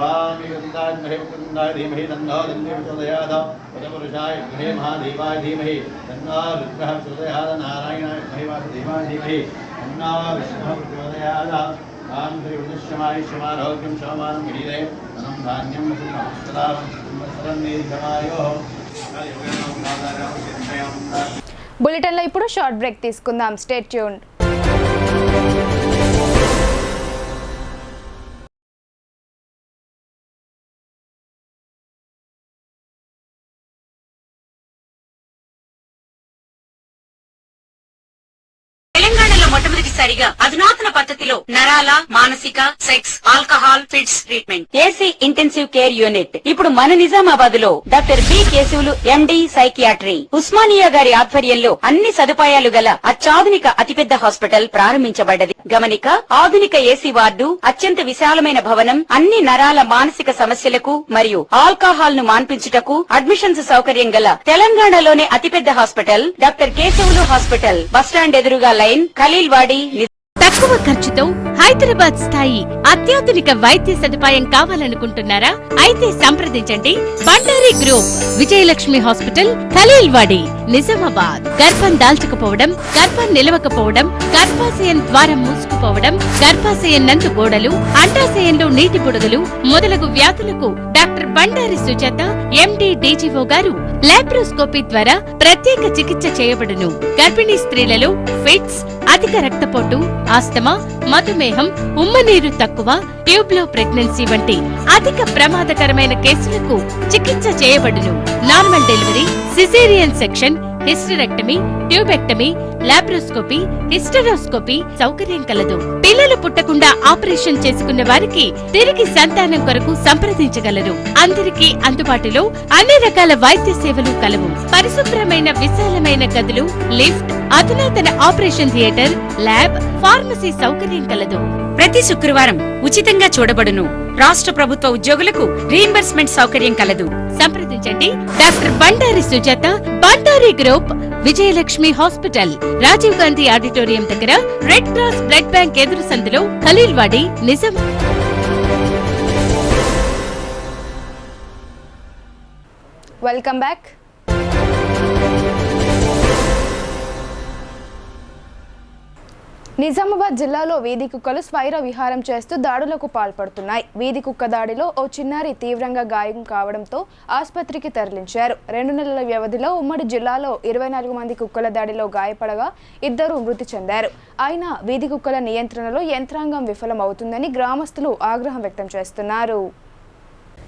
ఆమిగందాయ మహే ముకుందాయ ధీమహి తన్నో దందే ప్రచోదయాద పదపురుషాయ మహే మహాదేవాయ ధీమహి తన్నో రుద్రః ప్రచోదయాద నారాయణాయ మహే వాసుదేవాయ ధీమహి తన్నో విష్ణుః ప్రచోదయాద ఆం శ్రీ వృద్ధశ్యమాయ శమారోగ్యం శమానం గిరిదే ధనం ధాన్యం సదావం సంవత్సరం దీర్ఘమాయో. బులెటిన్లో ఇప్పుడు షార్ట్ బ్రేక్ తీసుకుందాం. Stay tuned. తొలిసారిగా అధునాతన పద్ధతిలో నరాల, మానసిక, sex, alcohol, fits treatment, AC intensive care unit ఇప్పుడు మన నిజామాబాద్ లో doctor B Keshavulu MD psychiatry, Osmania గారి ఆధ్వర్యంలో అన్ని సదుపాయాలు గల అత్యాధునిక అతిపెద్ద హాస్పిటల్ ప్రారంభించబడ్డది. గమనిక, ఆధునిక ఏసీ వార్డు, అత్యంత విశాలమైన భవనం, అన్ని నరాల మానసిక సమస్యలకు మరియు ఆల్కహాల్ ను మాన్పించుటకు అడ్మిషన్స్ సౌకర్యం గల తెలంగాణలోనే అతిపెద్ద hospital doctor Keshavulu hospital, bus stand ఎదురుగా లైన్, ఖలీల్వాడి. తక్కువ ఖర్చుతో హైదరాబాద్ స్థాయి అత్యాధునిక వైద్య సదుపాయం కావాలనుకుంటున్నారా? అయితే సంప్రదించండి బండారి గ్రూప్, విజయలక్ష్మి హాస్పిటల్, ఖలీల్వాడి, నిజామాబాద్. గర్భం దాల్చకపోవడం, గర్భం నిలవకపోవడం, గర్భాశయం ద్వారం మూసుకుపోవడం, గర్భాశయం నందు గోడలు, అండాశయంలో నీటి బుడగలు మొదలగు వ్యాధులకు డాక్టర్ బండారి సుజాత ఎండి డీజీఓ గారు లాప్రోస్కోపీ ద్వారా ప్రత్యేక చికిత్స చేయబడును. గర్భిణీ స్త్రీలలో ఫిట్స్, అధిక రక్తపోటు, ఆస్తమా, మధుమేహం, ఉమ్మనీరు తక్కువ, ట్యూబ్లో ప్రెగ్నెన్సీ వంటి అధిక ప్రమాదకరమైన కేసులకు చికిత్స చేయబడును. Normal delivery, caesarean section, hysterectomy, tubectomy, laparoscopy, hysteroscopy సౌకర్యం కలదు. పిల్లలు పుట్టకుండా ఆపరేషన్ చేసుకున్న వారికి తిరిగి సంతానం కొరకు సంప్రదించగలరు. అందరికీ అందుబాటులో అన్ని రకాల వైద్య సేవలు కలవు. పరిశుభ్రమైన విశాలమైన గదులు, లిఫ్ట్, అధునాతన ఆపరేషన్ థియేటర్, ల్యాబ్, ఫార్మసీ సౌకర్యం కలదు. ప్రతి శుక్రవారం ఉచితంగా చూడబడును. రాష్ట్ర ప్రభుత్వ ఉద్యోగులకు రీయింబర్స్మెంట్ సౌకర్యం కలదు. సంప్రదించండి doctor Bandari Sujatha, Bandari group, Vijayalakshmi hospital, Rajiv Gandhi auditorium దగ్గర, రెడ్ క్రాస్ బ్లడ్ బ్యాంక్ ఎదురు సందులో, ఖలీల్వాడి, నిజాం. Welcome back. నిజామాబాద్ జిల్లాలో వీధి కుక్కలు స్వైర విహారం చేస్తూ దాడులకు పాల్పడుతున్నాయి. వీధి కుక్క దాడిలో ఓ చిన్నారి తీవ్రంగా గాయం కావడంతో ఆసుపత్రికి తరలించారు. 2 నెలల వ్యవధిలో ఉమ్మడి జిల్లాలో 24 మంది కుక్కల దాడిలో గాయపడగా 2 మృతి చెందారు. అయినా వీధి కుక్కల నియంత్రణలో యంత్రాంగం విఫలమవుతుందని గ్రామస్తులు ఆగ్రహం వ్యక్తం చేస్తున్నారు.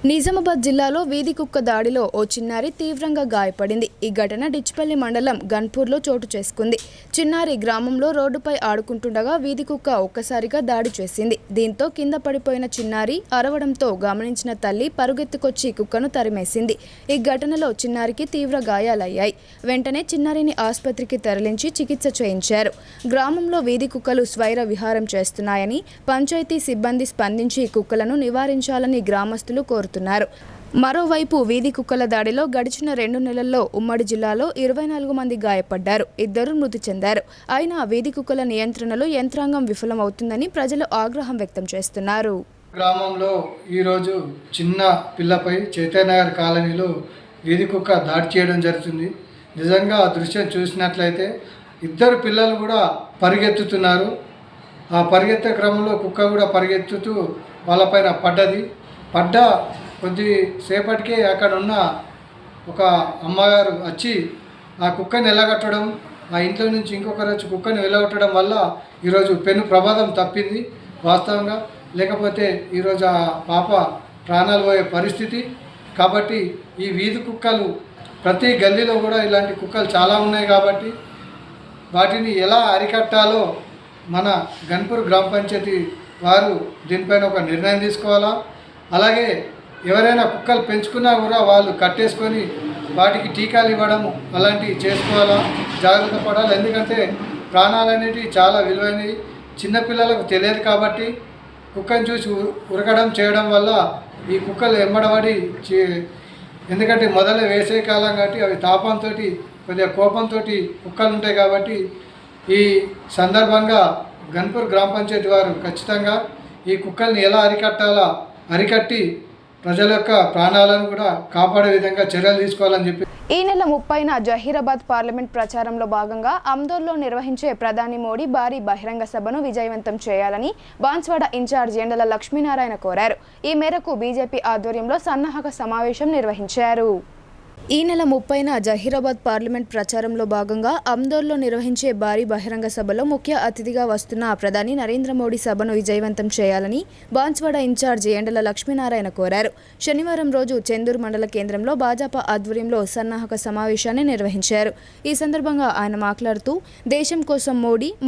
నిజామాబాద్ జిల్లాలో వీధి కుక్క దాడిలో ఓ చిన్నారి తీవ్రంగా గాయపడింది. ఈ ఘటన డిచ్పల్లి మండలం గన్పూర్లో చోటు చేసుకుంది. చిన్నారి గ్రామంలో రోడ్డుపై ఆడుకుంటుండగా వీధి కుక్క ఒక్కసారిగా దాడి చేసింది. దీంతో కింద పడిపోయిన చిన్నారి అరవడంతో గమనించిన తల్లి పరుగెత్తుకొచ్చి కుక్కను తరిమేసింది. ఈ ఘటనలో చిన్నారికి తీవ్ర గాయాలయ్యాయి. వెంటనే చిన్నారిని ఆసుపత్రికి తరలించి చికిత్స చేయించారు. గ్రామంలో వీధి కుక్కలు స్వైర విహారం చేస్తున్నాయని పంచాయతీ సిబ్బంది స్పందించి కుక్కలను నివారించాలని గ్రామస్తులు కోరుతున్నారు. మరోవైపు వీధి కుక్కల దాడిలో గడిచిన 2 నెలల్లో ఉమ్మడి జిల్లాలో 24 మంది గాయపడ్డారు. 2 మృతి చెందారు. అయినా వీధి కుక్కల నియంత్రణలో యంత్రాంగం విఫలమవుతుందని ప్రజలు ఆగ్రహం వ్యక్తం చేస్తున్నారు. గ్రామంలో ఈరోజు చిన్న పిల్లపై చైతన్యనగర్ కాలనీలో వీధి కుక్క దాడి చేయడం జరుగుతుంది. నిజంగా ఆ దృశ్యం చూసినట్లయితే 2 పిల్లలు కూడా పరిగెత్తుతున్నారు. ఆ పరిగెత్తే క్రమంలో కుక్క కూడా పరిగెత్తుతూ వాళ్ళపైన పడ్డ కొద్దిసేపటికే అక్కడ ఉన్న ఒక అమ్మగారు వచ్చి ఆ కుక్కని వెళ్ళగొట్టడం, ఆ ఇంట్లో నుంచి ఇంకొకరు వచ్చి కుక్కని వెళ్ళగొట్టడం వల్ల ఈరోజు పెను ప్రమాదం తప్పింది వాస్తవంగా. లేకపోతే ఈరోజు ఆ పాప ప్రాణాలు పోయే పరిస్థితి. కాబట్టి ఈ వీధి కుక్కలు ప్రతి గల్లీలో కూడా ఇలాంటి కుక్కలు చాలా ఉన్నాయి. కాబట్టి వాటిని ఎలా అరికట్టాలో మన గన్పూర్ గ్రామ పంచాయతీ వారు దీనిపైన ఒక నిర్ణయం తీసుకోవాలా. అలాగే ఎవరైనా కుక్కలు పెంచుకున్నా కూడా వాళ్ళు కట్టేసుకొని వాటికి టీకాలు ఇవ్వడం అలాంటివి చేసుకోవాలా, జాగ్రత్త పడాలి. ఎందుకంటే ప్రాణాలు అనేటివి చాలా విలువైనవి. చిన్నపిల్లలకు తెలియదు కాబట్టి కుక్కను చూసి ఉరకడం చేయడం వల్ల ఈ కుక్కలు ఎంబడబడి ఎందుకంటే మొదలే వేసే కాలం కాబట్టి అవి తాపంతో కొద్దిగా కోపంతో కుక్కలు ఉంటాయి. కాబట్టి ఈ సందర్భంగా గన్పూర్ గ్రామ పంచాయతీ వారు ఖచ్చితంగా ఈ కుక్కల్ని ఎలా అరికట్టి ప్రజల యొక్క ప్రాణాలను కూడా కాపాడే విధంగా చర్యలు తీసుకోవాలని చెప్పి ఈ నెల 30న జహీరాబాద్ పార్లమెంట్ ప్రచారంలో భాగంగా అమ్దోర్లో నిర్వహించే ప్రధాని మోడీ భారీ బహిరంగ సభను విజయవంతం చేయాలని బాన్స్వాడ ఇన్ఛార్జ్ ఎండల లక్ష్మీనారాయణ కోరారు. ఈ మేరకు బీజేపీ ఆధ్వర్యంలో సన్నాహక సమావేశం నిర్వహించారు. ఈ నెల 30న జహీరాబాద్ పార్లమెంట్ ప్రచారంలో భాగంగా అమ్దోర్లో నిర్వహించే భారీ బహిరంగ సభలో ముఖ్య అతిథిగా వస్తున్న ప్రధాని నరేంద్ర మోడీ సభను విజయవంతం చేయాలని బాన్స్వాడ ఇన్ఛార్జి ఎండల లక్ష్మీనారాయణ కోరారు. శనివారం రోజు చెందూరు మండల కేంద్రంలో భాజపా ఆధ్వర్యంలో సన్నాహక సమావేశాన్ని నిర్వహించారు. ఈ సందర్భంగా ఆయన మాట్లాడుతూ దేశం కోసం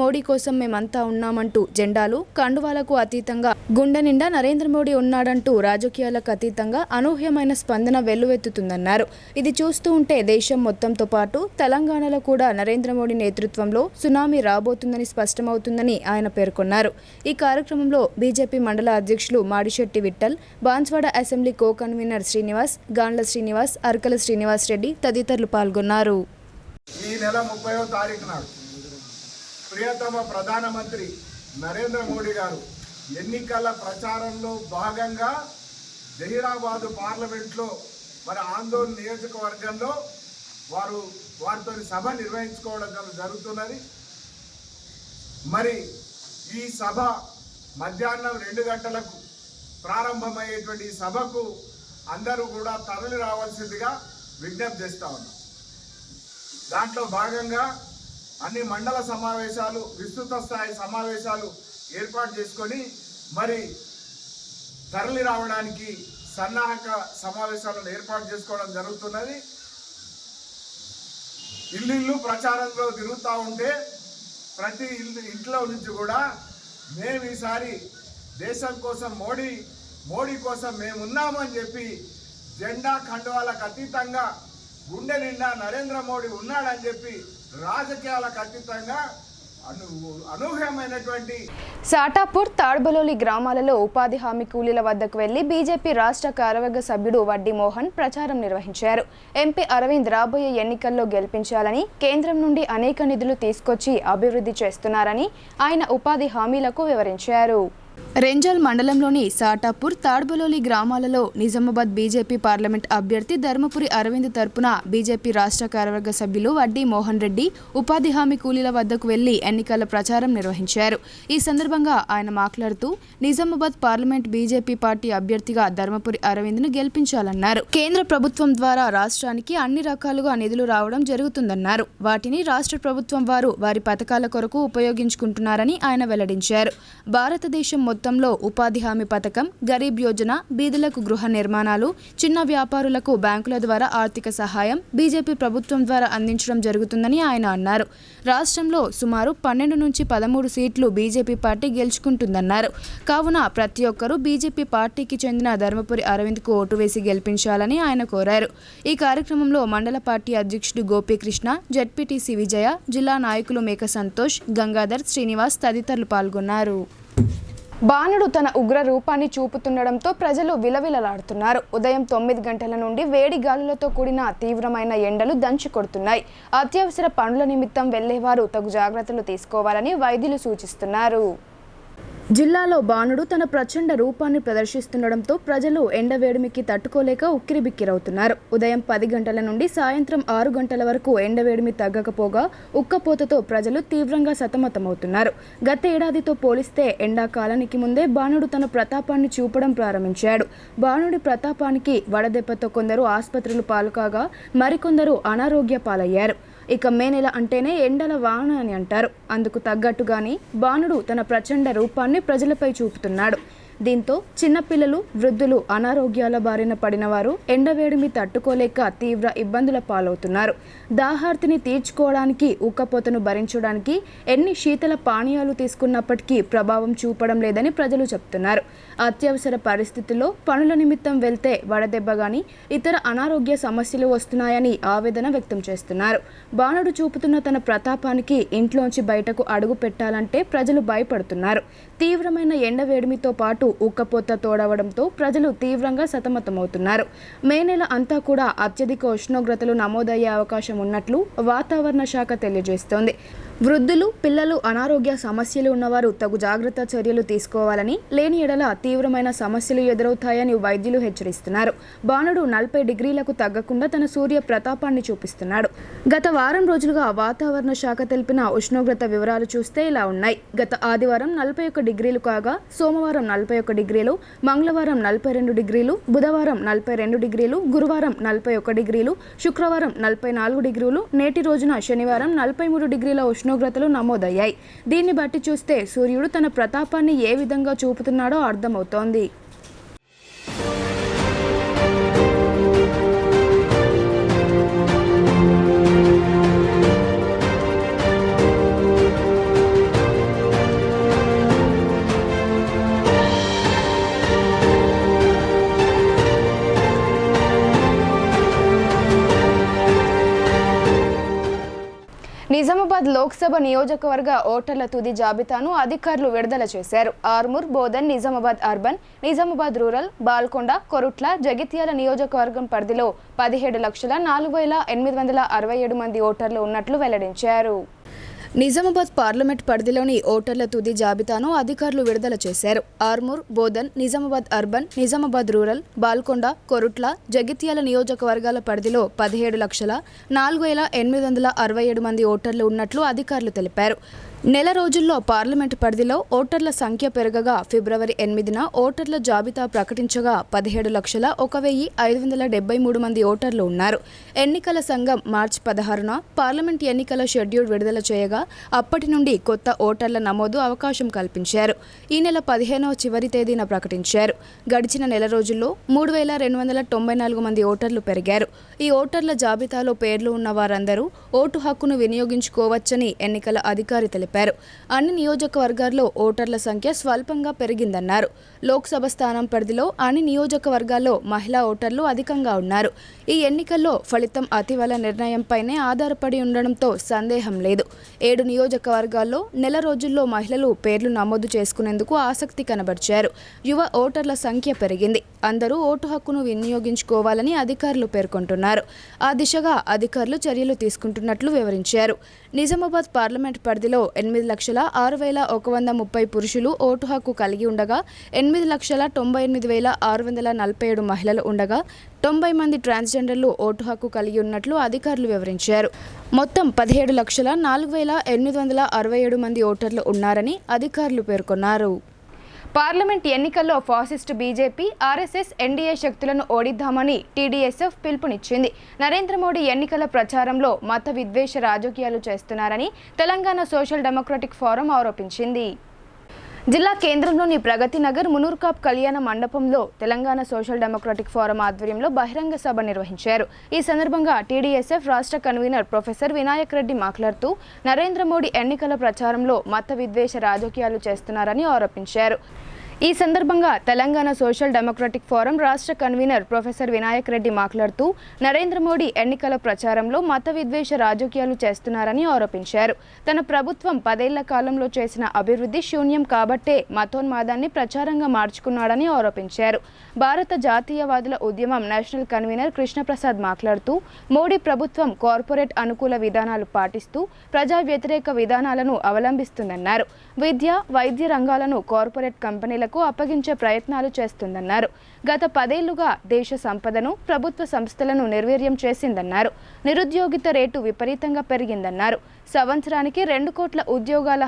మోడీ కోసం మేమంతా ఉన్నామంటూ జెండాలు కండువాలకు అతీతంగా గుండె నిండా నరేంద్ర మోడీ ఉన్నాడంటూ రాజకీయాలకు అతీతంగా అనూహ్యమైన స్పందన వెల్లువెత్తుతుందన్నారు. ఇది చూస్తూ ఉంటే దేశం మొత్తంతో పాటు తెలంగాణలో కూడా నరేంద్ర మోడీ నేతృత్వంలో సునామీ రాబోతుందని స్పష్టమవుతుందని ఆయన పేర్కొన్నారు. ఈ కార్యక్రమంలో బీజేపీ మండల అధ్యక్షులు Madishetti Vithal, Banswada assembly co convener Srinivas, Gandla Srinivas, Arkala Srinivas Reddy తదితరులు పాల్గొన్నారు. ఈ నెల 30వ తారీఖు నాడు ప్రియతమ ప్రధానమంత్రి నరేంద్ర మోడీ గారు ఎన్నికల ప్రచారంలో భాగంగా జహీరాబాద్ పార్లమెంట్లో మన ఆందోళన నియోజకవర్గంలో వారితో సభ నిర్వహించుకోవడం జరుగుతున్నది. మరి ఈ సభ మధ్యాహ్నం 2 గంటలకు ప్రారంభమయ్యేటువంటి ఈ సభకు అందరూ కూడా తరలి రావాల్సిందిగా విజ్ఞప్తి చేస్తా ఉన్నాం. దాంట్లో భాగంగా అన్ని మండల సమావేశాలు, విస్తృత స్థాయి సమావేశాలు ఏర్పాటు చేసుకొని మరి తరలి రావడానికి సన్నాహక సమావేశాలను ఏర్పాటు చేసుకోవడం జరుగుతున్నది. ఇల్లు ప్రచారంలో తిరుగుతూ ఉంటే ప్రతి ఇంట్లో నుంచి కూడా మేము ఈసారి దేశం కోసం మోడీ కోసం మేమున్నామని చెప్పి జెండా కండువాలకు అతీతంగా గుండె నిండా నరేంద్ర మోడీ ఉన్నాడని చెప్పి రాజకీయాలకు అతీతంగా అనూహ్యమైనటువంటి సాటాపూర్, తాడ్బలోలి గ్రామాలలో ఉపాధి హామీ కూలీల వద్దకు వెళ్లి బీజేపీ రాష్ట్ర కార్యవర్గ సభ్యుడు వడ్డీ మోహన్ ప్రచారం నిర్వహించారు. ఎంపీ అరవింద్ రాబోయే ఎన్నికల్లో గెలిపించాలని, కేంద్రం నుండి అనేక నిధులు తీసుకొచ్చి అభివృద్ధి చేస్తున్నారని ఆయన ఉపాధి హామీలకు వివరించారు. రెంజల్ మండలంలోని సాటాపూర్, తాడ్బలోలి గ్రామాలలో నిజామాబాద్ బీజేపీ పార్లమెంట్ అభ్యర్థి ధర్మపురి అరవింద్ తరపున బీజేపీ రాష్ట్ర కార్యవర్గ సభ్యులు వడ్డీ మోహన్ రెడ్డి ఉపాధి హామీ కూలీల వద్దకు వెళ్లి ఎన్నికల ప్రచారం నిర్వహించారు. ఈ సందర్భంగా ఆయన మాట్లాడుతూ నిజామాబాద్ పార్లమెంట్ బీజేపీ పార్టీ అభ్యర్థిగా ధర్మపురి అరవింద్ను గెలిపించాలన్నారు. కేంద్ర ప్రభుత్వం ద్వారా రాష్ట్రానికి అన్ని రకాలుగా నిధులు రావడం జరుగుతుందన్నారు. వాటిని రాష్ట్ర ప్రభుత్వం వారి పథకాల కొరకు ఉపయోగించుకుంటున్నారని ఆయన వెల్లడించారు. భారతదేశం మొత్తంలో ఉపాధి హామీ పథకం, గరీబ్ యోజన, బీదలకు గృహ నిర్మాణాలు, చిన్న వ్యాపారులకు బ్యాంకుల ద్వారా ఆర్థిక సహాయం బీజేపీ ప్రభుత్వం ద్వారా అందించడం జరుగుతుందని ఆయన అన్నారు. రాష్ట్రంలో సుమారు 12 నుంచి 13 సీట్లు బీజేపీ పార్టీ గెలుచుకుంటుందన్నారు. కావున ప్రతి ఒక్కరూ బీజేపీ పార్టీకి చెందిన ధర్మపురి అరవింద్కు ఓటు వేసి గెలిపించాలని ఆయన కోరారు. ఈ కార్యక్రమంలో మండల పార్టీ అధ్యక్షుడు గోపీకృష్ణ, జెడ్పీటీసీ విజయ, జిల్లా నాయకులు మేక సంతోష్, గంగాధర్, శ్రీనివాస్ తదితరులు పాల్గొన్నారు. బాణుడు తన ఉగ్ర రూపాన్ని చూపుతుండడంతో ప్రజలు విలవిలలాడుతున్నారు. ఉదయం 9 గంటల నుండి వేడి గాలులతో కూడిన తీవ్రమైన ఎండలు దంచి కొడుతున్నాయి. అత్యవసర పనుల నిమిత్తం వెళ్లేవారు తగు జాగ్రత్తలు తీసుకోవాలని వైద్యులు సూచిస్తున్నారు. జిల్లాలో బాణుడు తన ప్రచండ రూపాన్ని ప్రదర్శిస్తుండడంతో ప్రజలు ఎండవేడిమికి తట్టుకోలేక ఉక్కిరిబిక్కిరవుతున్నారు. ఉదయం 10 గంటల నుండి సాయంత్రం 6 గంటల వరకు ఎండవేడిమి తగ్గకపోగా ఉక్కపోతతో ప్రజలు తీవ్రంగా సతమతమవుతున్నారు. గత ఏడాదితో పోలిస్తే ఎండాకాలానికి ముందే బాణుడు తన ప్రతాపాన్ని చూపడం ప్రారంభించాడు. బాణుడి ప్రతాపానికి వడదెబ్బతో కొందరు ఆసుపత్రులు పాలుకాగా మరికొందరు అనారోగ్య పాలయ్యారు. ఇక మే నెల అంటేనే ఎండల వాన అని అంటారు. అందుకు తగ్గట్టుగానే బాణుడు తన ప్రచండ రూపాన్ని ప్రజలపై చూపుతున్నాడు. దీంతో చిన్నపిల్లలు, వృద్ధులు అనారోగ్యాల బారిన పడినవారు ఎండవేడిమి తట్టుకోలేక తీవ్ర ఇబ్బందుల పాలవుతున్నారు. దాహార్తిని తీర్చుకోవడానికి, ఉక్కపోతను భరించడానికి ఎన్ని శీతల పానీయాలు తీసుకున్నప్పటికీ ప్రభావం చూపడం లేదని ప్రజలు చెప్తున్నారు. అత్యవసర పరిస్థితుల్లో పనుల నిమిత్తం వెళ్తే వడదెబ్బ గాని ఇతర అనారోగ్య సమస్యలు వస్తున్నాయని ఆవేదన వ్యక్తం చేస్తున్నారు. బాణుడు చూపుతున్న తన ప్రతాపానికి ఇంట్లోంచి బయటకు అడుగు పెట్టాలంటే ప్రజలు భయపడుతున్నారు. తీవ్రమైన ఎండవేడిమితో పాటు ఉక్కపోత తోడవడంతో ప్రజలు తీవ్రంగా సతమతమవుతున్నారు. మే నెల అంతా కూడా అత్యధిక ఉష్ణోగ్రతలు నమోదయ్యే అవకాశం ఉన్నట్లు వాతావరణ శాఖ తెలియజేస్తోంది. వృద్ధులు, పిల్లలు, అనారోగ్య సమస్యలు ఉన్నవారు తగు జాగ్రత్త చర్యలు తీసుకోవాలని, లేని ఎడల తీవ్రమైన సమస్యలు ఎదురవుతాయని వైద్యులు హెచ్చరిస్తున్నారు. బాణుడు 40 డిగ్రీలకు తగ్గకుండా తన సూర్య ప్రతాపాన్ని చూపిస్తున్నాడు. గత వారం రోజులుగా వాతావరణ శాఖ తెలిపిన ఉష్ణోగ్రత వివరాలు చూస్తే ఇలా ఉన్నాయి. గత ఆదివారం 41 డిగ్రీలు కాగా, సోమవారం 41 డిగ్రీలు, మంగళవారం 42 డిగ్రీలు, బుధవారం 42 డిగ్రీలు, గురువారం 41 డిగ్రీలు, శుక్రవారం 44 డిగ్రీలు, నేటి రోజున శనివారం 43 డిగ్రీల ఉష్ణోగ్రతలు నమోదయ్యాయి. దీన్ని బట్టి చూస్తే సూర్యుడు తన ప్రతాపాన్ని ఏ విధంగా చూపుతున్నాడో అర్థమవుతోంది. నిజామాబాద్ లోక్సభ నియోజకవర్గ ఓటర్ల తుది జాబితాను అధికారులు విడుదల చేశారు. ఆర్మూర్, బోధన్, నిజామాబాద్ అర్బన్, నిజామాబాద్ రూరల్, బాల్కొండ, కొరుట్ల, జగిత్యాల నియోజకవర్గం పరిధిలో 17,04,867 మంది ఓటర్లు ఉన్నట్లు వెల్లడించారు. నిజామాబాద్ పార్లమెంట్ పరిధిలోని ఓటర్ల తుది జాబితాను అధికారులు విడుదల చేశారు. ఆర్మూర్, బోధన్, నిజామాబాద్ అర్బన్, నిజామాబాద్ రూరల్, బాల్కొండ, కొరుట్ల, జగిత్యాల నియోజకవర్గాల పరిధిలో 17,04,867 మంది ఓటర్లు ఉన్నట్లు అధికారులు తెలిపారు. నెల రోజుల్లో పార్లమెంటు పరిధిలో ఓటర్ల సంఖ్య పెరగగా ఫిబ్రవరి 8న ఓటర్ల జాబితా ప్రకటించగా 17,01,573 మంది ఓటర్లు ఉన్నారు. ఎన్నికల సంఘం మార్చి 16న పార్లమెంట్ ఎన్నికల షెడ్యూల్ విడుదల చేయగా అప్పటి నుండి కొత్త ఓటర్ల నమోదు అవకాశం కల్పించారు. ఈ నెల 15వ చివరి తేదీన ప్రకటించారు. గడిచిన నెల రోజుల్లో 3,294 మంది ఓటర్లు పెరిగారు. ఈ ఓటర్ల జాబితాలో పేర్లు ఉన్న వారందరూ ఓటు హక్కును వినియోగించుకోవచ్చని ఎన్నికల అధికారి తెలిపారు. అన్ని నియోజకవర్గాల్లో ఓటర్ల సంఖ్య స్వల్పంగా పెరిగిందన్నారు. లోక్సభ స్థానం పరిధిలో అన్ని నియోజకవర్గాల్లో మహిళా ఓటర్లు అధికంగా ఉన్నారు. ఈ ఎన్నికల్లో ఫలితం అతివల నిర్ణయంపైనే ఆధారపడి ఉండడంతో సందేహం లేదు. 7 నియోజకవర్గాల్లో నెల రోజుల్లో మహిళలు పేర్లు నమోదు చేసుకునేందుకు ఆసక్తి కనబర్చారు. యువ ఓటర్ల సంఖ్య పెరిగింది. అందరూ ఓటు హక్కును వినియోగించుకోవాలని అధికారులు పేర్కొంటున్నారు. ఆ దిశగా అధికారులు చర్యలు తీసుకుంటున్నట్లు వివరించారు. నిజామాబాద్ పార్లమెంట్ పరిధిలో 8,06,130 పురుషులు ఓటు హక్కు కలిగి ఉండగా 8,98,647 మహిళలు ఉండగా 90 మంది ట్రాన్స్జెండర్లు ఓటు హక్కు కలిగి ఉన్నట్లు అధికారులు వివరించారు. మొత్తం 17,04,867 మంది ఓటర్లు ఉన్నారని అధికారులు పేర్కొన్నారు. పార్లమెంట్ ఎన్నికల్లో ఫాసిస్టు బీజేపీ, ఆర్ఎస్ఎస్, ఎన్డీఏ శక్తులను ఓడిద్దామని టీడీఎస్ఎఫ్ పిలుపునిచ్చింది. నరేంద్ర మోడీ ఎన్నికల ప్రచారంలో మత విద్వేష రాజకీయాలు చేస్తున్నారని తెలంగాణ సోషల్ డెమోక్రటిక్ ఫోరం ఆరోపించింది. జిల్లా కేంద్రంలోని ప్రగతి నగర్ మునూర్కాప్ కళ్యాణ మండపంలో తెలంగాణ సోషల్ డెమోక్రటిక్ ఫోరం ఆధ్వర్యంలో బహిరంగ సభ నిర్వహించారు. ఈ సందర్భంగా టీడీఎస్ఎఫ్ రాష్ట్ర కన్వీనర్ ప్రొఫెసర్ వినాయక్ రెడ్డి మాట్లాడుతూ నరేంద్ర మోడీ ఎన్నికల ప్రచారంలో మత విద్వేష రాజకీయాలు చేస్తున్నారని ఆరోపించారు. ఈ సందర్భంగా తెలంగాణ సోషల్ డెమోక్రటిక్ ఫోరం రాష్ట్ర కన్వీనర్ ప్రొఫెసర్ వినాయక్ రెడ్డి మాట్లాడుతూ నరేంద్ర మోడీ ఎన్నికల ప్రచారంలో మత విద్వేష రాజకీయాలు చేస్తున్నారని ఆరోపించారు. తన ప్రభుత్వం 10 ఏళ్ల కాలంలో చేసిన అభివృద్ధి శూన్యం కాబట్టే మతోన్మాదాన్ని ప్రచారంగా మార్చుకున్నాడని ఆరోపించారు. భారత జాతీయవాదుల ఉద్యమం నేషనల్ కన్వీనర్ కృష్ణప్రసాద్ మాట్లాడుతూ మోడీ ప్రభుత్వం కార్పొరేట్ అనుకూల విధానాలు పాటిస్తూ ప్రజా వ్యతిరేక విధానాలను అవలంబిస్తుందన్నారు. విద్య, వైద్య రంగాలను కార్పొరేట్ కంపెనీలకు అప్పగించే ప్రయత్నాలు చేస్తుందన్నారు. గత 10 ఏళ్లుగా దేశ సంపదను ప్రభుత్వ సంస్థలను నిర్వీర్యం చేసిందన్నారు. నిరుద్యోగిత రేటు విపరీతంగా పెరిగిందన్నారు. సంవత్సరానికి 2 కోట్ల ఉద్యోగాల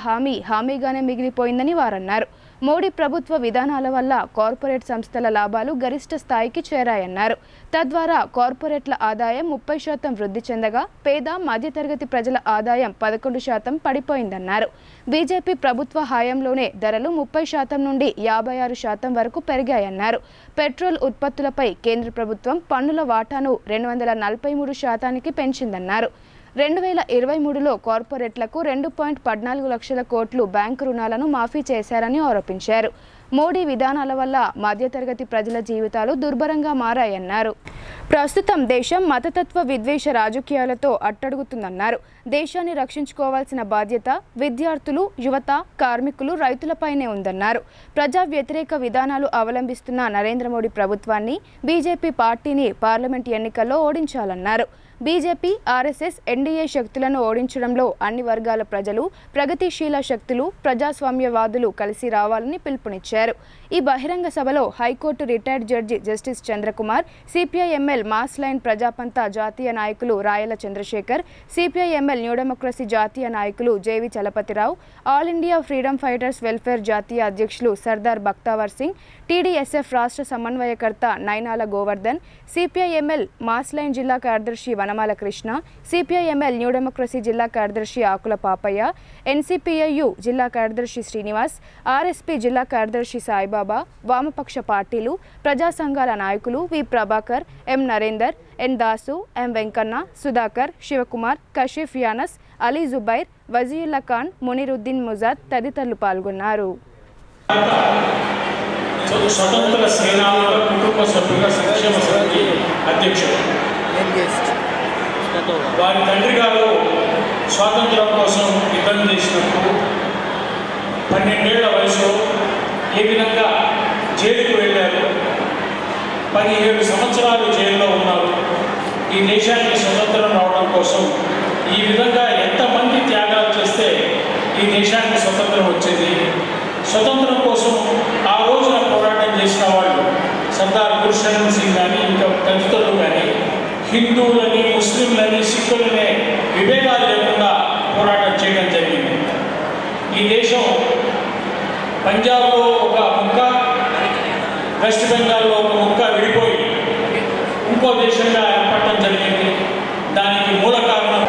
హామీగానే మిగిలిపోయిందని వారన్నారు. మోడీ ప్రభుత్వ విధానాల వల్ల కార్పొరేట్ సంస్థల లాభాలు గరిష్ట స్థాయికి చేరాయన్నారు. తద్వారా కార్పొరేట్ల ఆదాయం 30% వృద్ధి చెందగా పేద మధ్యతరగతి ప్రజల ఆదాయం 11% పడిపోయిందన్నారు. బీజేపీ ప్రభుత్వ హయాంలోనే ధరలు 30% నుండి 56% వరకు పెరిగాయన్నారు. పెట్రోల్ ఉత్పత్తులపై కేంద్ర ప్రభుత్వం పన్నుల వాటాను 243% పెంచిందన్నారు. 2023లో కార్పొరేట్లకు 2.14 లక్షల కోట్లు బ్యాంకు రుణాలను మాఫీ చేశారని ఆరోపించారు. మోడీ విధానాల వల్ల మధ్యతరగతి ప్రజల జీవితాలు దుర్భరంగా మారాయన్నారు. ప్రస్తుతం దేశం మతతత్వ విద్వేష రాజకీయాలతో అట్టడుగుతుందన్నారు. దేశాన్ని రక్షించుకోవాల్సిన బాధ్యత విద్యార్థులు, యువత, కార్మికులు, రైతులపైనే ఉందన్నారు. ప్రజా వ్యతిరేక విధానాలు అవలంబిస్తున్న నరేంద్ర మోడీ ప్రభుత్వాన్ని, బీజేపీ పార్టీని పార్లమెంట్ ఎన్నికల్లో ఓడించాలన్నారు. బీజేపీ, ఆర్ఎస్ఎస్, ఎన్డీఏ శక్తులను ఓడించడంలో అన్ని వర్గాల ప్రజలు, ప్రగతిశీల శక్తులు, ప్రజాస్వామ్యవాదులు కలిసి రావాలని పిలుపునిచ్చారు. ఈ బహిరంగ సభలో high court retired judge justice Chandrakumar, CPIML mass line Prajapantha జాతీయ నాయకులు Rayala Chandrasekhar, CPIML new democracy జాతీయ నాయకులు JV Chalapathirao, all India freedom fighters welfare జాతీయ అధ్యక్షులు సర్దార్ బక్తావర్ సింగ్, టీడీఎస్ఎఫ్ రాష్ట్ర సమన్వయకర్త Nainala Govardhan, CPIML mass line జిల్లా కార్యదర్శి Vanamala Krishna, CPIML new democracy జిల్లా కార్యదర్శి ఆకుల పాపయ్య, ఎన్సిపిఐయు జిల్లా కార్యదర్శి శ్రీనివాస్, ఆర్ఎస్పీ జిల్లా కార్యదర్శి సాయిబాబా, వామపక్ష పార్టీలు, ప్రజా సంఘాల నాయకులు వి ప్రభాకర్, ఎం నరేందర్, ఎన్ దాసు, ఎం వెంకన్న, సుధాకర్, శివకుమార్, కషీఫ్ యానస్, అలీ జుబైర్, వజీయుల్లా ఖాన్, మునిరుద్దీన్ ముజాద్ తదితరులు పాల్గొన్నారు. స్వతంత్ర సేనానుల కుటుంబ సభ్యుల సంక్షేమ సమితి అధ్యక్షుడు. వారి తండ్రి గారు స్వాతంత్రం కోసం యుద్ధం చేసినప్పుడు 12 ఏళ్ల వయసులో ఏ విధంగా జైలుకు వెళ్ళారు, 17 సంవత్సరాలు జైల్లో ఉన్నారు. ఈ దేశానికి స్వతంత్రం రావడం కోసం ఈ విధంగా ఎంతమంది త్యాగాలు చేస్తే ఈ దేశానికి స్వతంత్రం వచ్చేది. స్వతంత్రం కోసం ఆ రోజున పోరాటం చేసిన వాళ్ళు సర్దార్ గురుశరణ్ సింగ్ కానీ ఇంకా తదితరులు కానీ హిందువులని, ముస్లింలని, సిక్కులనే విభేదాలు లేకుండా పోరాటం చేయడం జరిగింది. ఈ దేశం పంజాబ్లో ఒక ముక్క, వెస్ట్ బెంగాల్లో ఒక ముక్క విడిపోయి ఇంకో దేశంగా ఏర్పడటం జరిగింది. దానికి మూల కారణం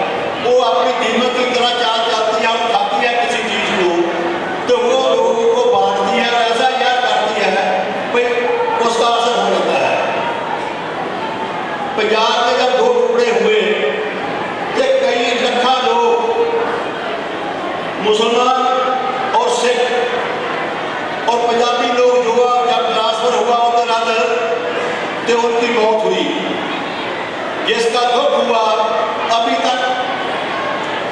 पंजाब में जब 2 टुकड़े हुए तो कई लखा लोग मुसलमान और सिख और पंजाबी लोग जो जब ट्रांसफर हुआ उधर अंदर तो उनकी मौत हुई, जिसका दुख हुआ अभी तक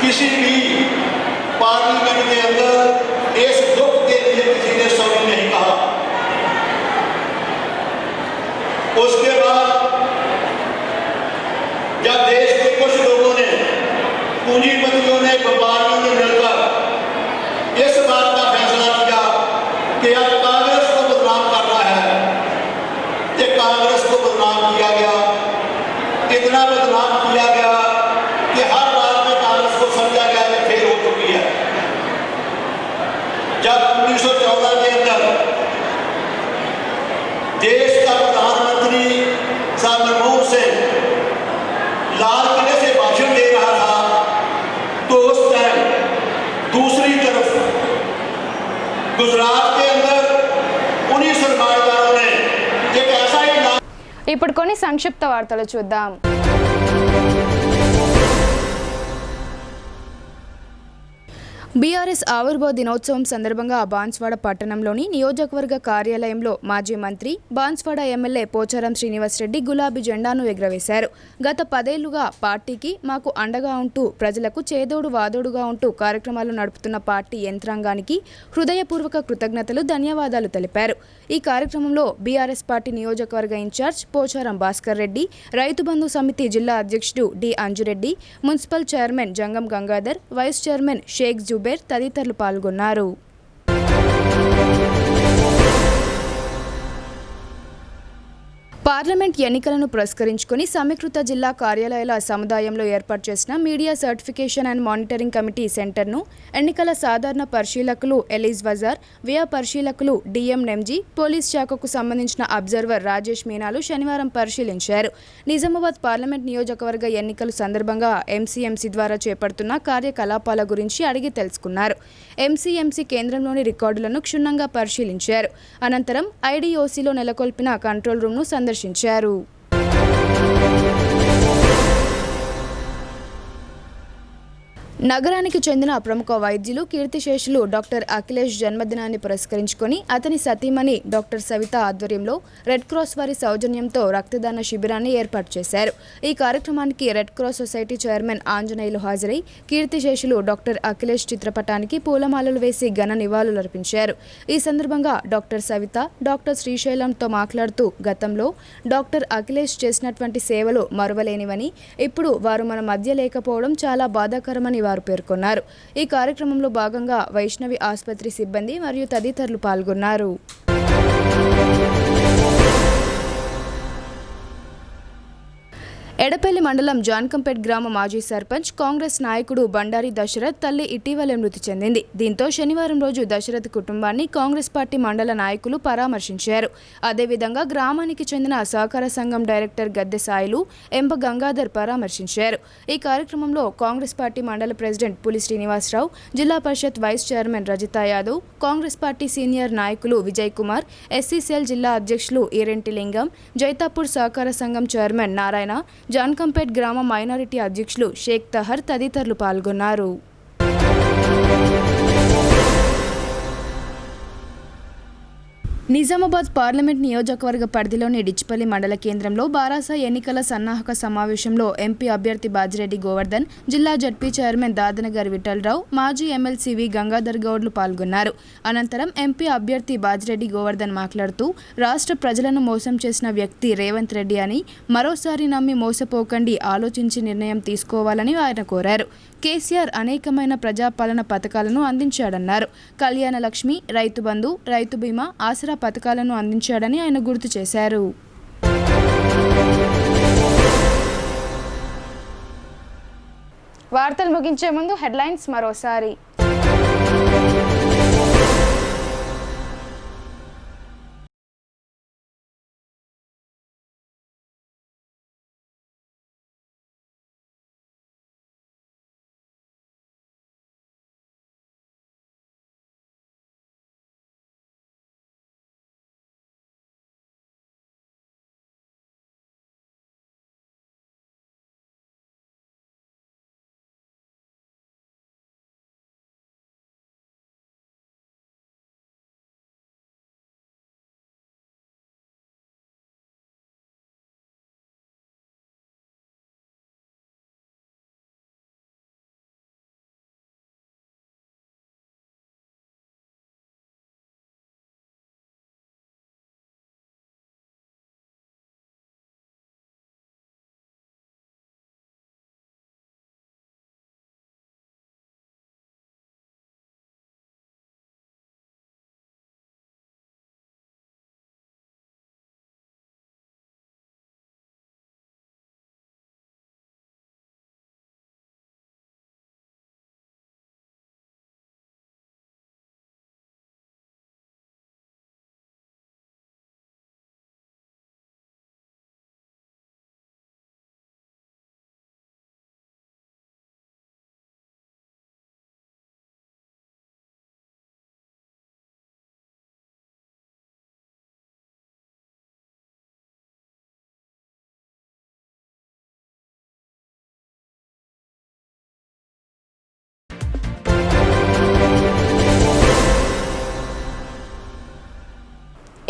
किसी भी पार्लियामेंट के अंदर इस दुख के लिए किसी ने सॉरी नहीं कहा। उसके बाद जब देश के कुछ लोगों ने, पूंजीपतियों ने, व्यापारियों ने मिलकर इस बात का फैसला किया कि अब कांग्रेस को बदनाम करना है, कि कांग्रेस को बदनाम किया गया, इतना बदनाम किया गया कि हर बात में कांग्रेस को समझा गया कि फेल हो चुकी है। जब 1914 के अंदर देश का प्रधानमंत्री साहब मनमोहन सिंह लाल किले से भाषण दे रहा था तो उस टाइम दूसरी तरफ गुजरात के अंदर उन्हीं सरमाएदारों ने एक ऐसा ही ఇప్పుడు కొన్ని సంక్షిప్త వార్తలు చూద్దాం. బీఆర్ఎస్ ఆవిర్భావ దినోత్సవం సందర్భంగా బాన్స్వాడ పట్టణంలోని నియోజకవర్గ కార్యాలయంలో మాజీ మంత్రి, బాన్స్వాడ ఎమ్మెల్యే పోచారం శ్రీనివాసరెడ్డి గులాబీ జెండాను ఎగురవేశారు. గత 10 ఏళ్లుగా పార్టీకి మాకు అండగా ఉంటూ ప్రజలకు చేదోడు వాదోడుగా ఉంటూ కార్యక్రమాలు నడుపుతున్న పార్టీ యంత్రాంగానికి హృదయపూర్వక కృతజ్ఞతలు, ధన్యవాదాలు తెలిపారు. ఈ కార్యక్రమంలో బీఆర్ఎస్ పార్టీ నియోజకవర్గ ఇన్ఛార్జ్ పోచారం భాస్కర్ రెడ్డి, రైతు బంధు సమితి జిల్లా అధ్యక్షుడు డి అంజురెడ్డి, మున్సిపల్ చైర్మన్ జంగం గంగాధర్, వైస్ చైర్మన్ షేక్ జుబేర్ తదితరులు పాల్గొన్నారు. పార్లమెంట్ ఎన్నికలను పురస్కరించుకుని సమీకృత జిల్లా కార్యాలయాల సముదాయంలో ఏర్పాటు చేసిన media certification and monitoring committee సెంటర్ను ఎన్నికల సాధారణ పరిశీలకులు ఎలీజ్ వజార్, వ్యయ పరిశీలకులు డిఎం నెమ్జీ, పోలీస్ శాఖకు సంబంధించిన అబ్జర్వర్ రాజేష్ మీనాలు శనివారం పరిశీలించారు. నిజామాబాద్ పార్లమెంట్ నియోజకవర్గ ఎన్నికల సందర్భంగా ఎంసీఎంసీ ద్వారా చేపడుతున్న కార్యకలాపాల గురించి అడిగి తెలుసుకున్నారు. ఎంసీఎంసీ కేంద్రంలోని రికార్డులను క్షుణ్ణంగా పరిశీలించారు. అనంతరం ఐడీఓసీలో నెలకొల్పిన కంట్రోల్ రూమ్ను సందర్శించారు. నగరానికి చెందిన ప్రముఖ వైద్యులు కీర్తిశేషులు డాక్టర్ అఖిలేష్ జన్మదినాన్ని పురస్కరించుకొని అతని సతీమణి డాక్టర్ సవిత ఆధ్వర్యంలో రెడ్ క్రాస్ వారి సౌజన్యంతో రక్తదాన శిబిరాన్ని ఏర్పాటు చేశారు. ఈ కార్యక్రమానికి red cross society chairman Anjaneyulu హాజరై కీర్తిశేషులు డాక్టర్ అఖిలేష్ చిత్రపటానికి పూలమాలలు వేసి ఘన నివాళులర్పించారు. ఈ సందర్భంగా డాక్టర్ సవిత డాక్టర్ శ్రీశైలంతో మాట్లాడుతూ గతంలో డాక్టర్ అఖిలేష్ చేసినటువంటి సేవలు మరువలేనివని, ఇప్పుడు వారు మన మధ్య లేకపోవడం చాలా బాధాకరమని వారు పేర్కొన్నారు. ఈ కార్యక్రమంలో భాగంగా వైష్ణవి ఆసుపత్రి సిబ్బంది మరియు తదితరులు పాల్గొన్నారు. ఎడపల్లి మండలం జాన్కంపేట్ గ్రామ మాజీ సర్పంచ్ కాంగ్రెస్ నాయకుడు బండారి దశరథ్ తల్లి ఇటీవలే మృతి చెందింది. దీంతో శనివారం రోజు దశరథ్ కుటుంబాన్ని కాంగ్రెస్ పార్టీ మండల నాయకులు పరామర్శించారు. అదేవిధంగా గ్రామానికి చెందిన సహకార సంఘం డైరెక్టర్ గద్దె సాయిలు, ఎంప గంగాధర్ పరామర్శించారు. ఈ కార్యక్రమంలో కాంగ్రెస్ పార్టీ మండల president Puli Srinivasarao, zilla parishad vice chairman Rajitha Yadav, Congress party senior నాయకులు విజయ్ కుమార్, ఎస్సీసీఎల్ జిల్లా అధ్యక్షులు ఈరెంటి లింగం, జైతాపూర్ సహకార సంఘం చైర్మన్ నారాయణ, జాన్కంపేట్ గ్రామ మైనారిటీ అధ్యక్షులు షేక్ తహర్ తదితరులు పాల్గొన్నారు. నిజామాబాద్ పార్లమెంట్ నియోజకవర్గ పరిధిలోని డిచ్పల్లి మండల కేంద్రంలో బారాస ఎన్నికల సన్నాహక సమావేశంలో ఎంపీ అభ్యర్థి బాజిరెడ్డి గోవర్ధన్, జిల్లా జడ్పీ చైర్మన్ దాదనగారి విఠలరావు, మాజీ ఎమ్మెల్సీ వి గంగాధర్ గౌడ్లు పాల్గొన్నారు. అనంతరం ఎంపీ అభ్యర్థి బాజిరెడ్డి గోవర్ధన్ మాట్లాడుతూ రాష్ట్ర ప్రజలను మోసం చేసిన వ్యక్తి రేవంత్ రెడ్డి అని, మరోసారి నమ్మి మోసపోకండి, ఆలోచించి నిర్ణయం తీసుకోవాలని ఆయన కోరారు. కేసీఆర్ అనేకమైన ప్రజాపాలన పథకాలను అందించాడన్నారు. కళ్యాణ లక్ష్మి, రైతు బంధు, రైతు బీమా, ఆసరా పథకాలను అందించాడని ఆయన గుర్తు చేశారు. వార్తలు ముగించే ముందు హెడ్లైన్స్ మరోసారి.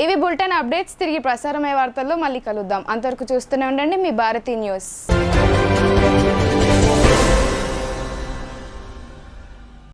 ఇవి బులెటిన్ అప్డేట్స్. తిరిగి ప్రసారమయ్యే వార్తల్లో మళ్ళీ కలుద్దాం. అంతవరకు చూస్తూనే ఉండండి మీ భారతీ న్యూస్.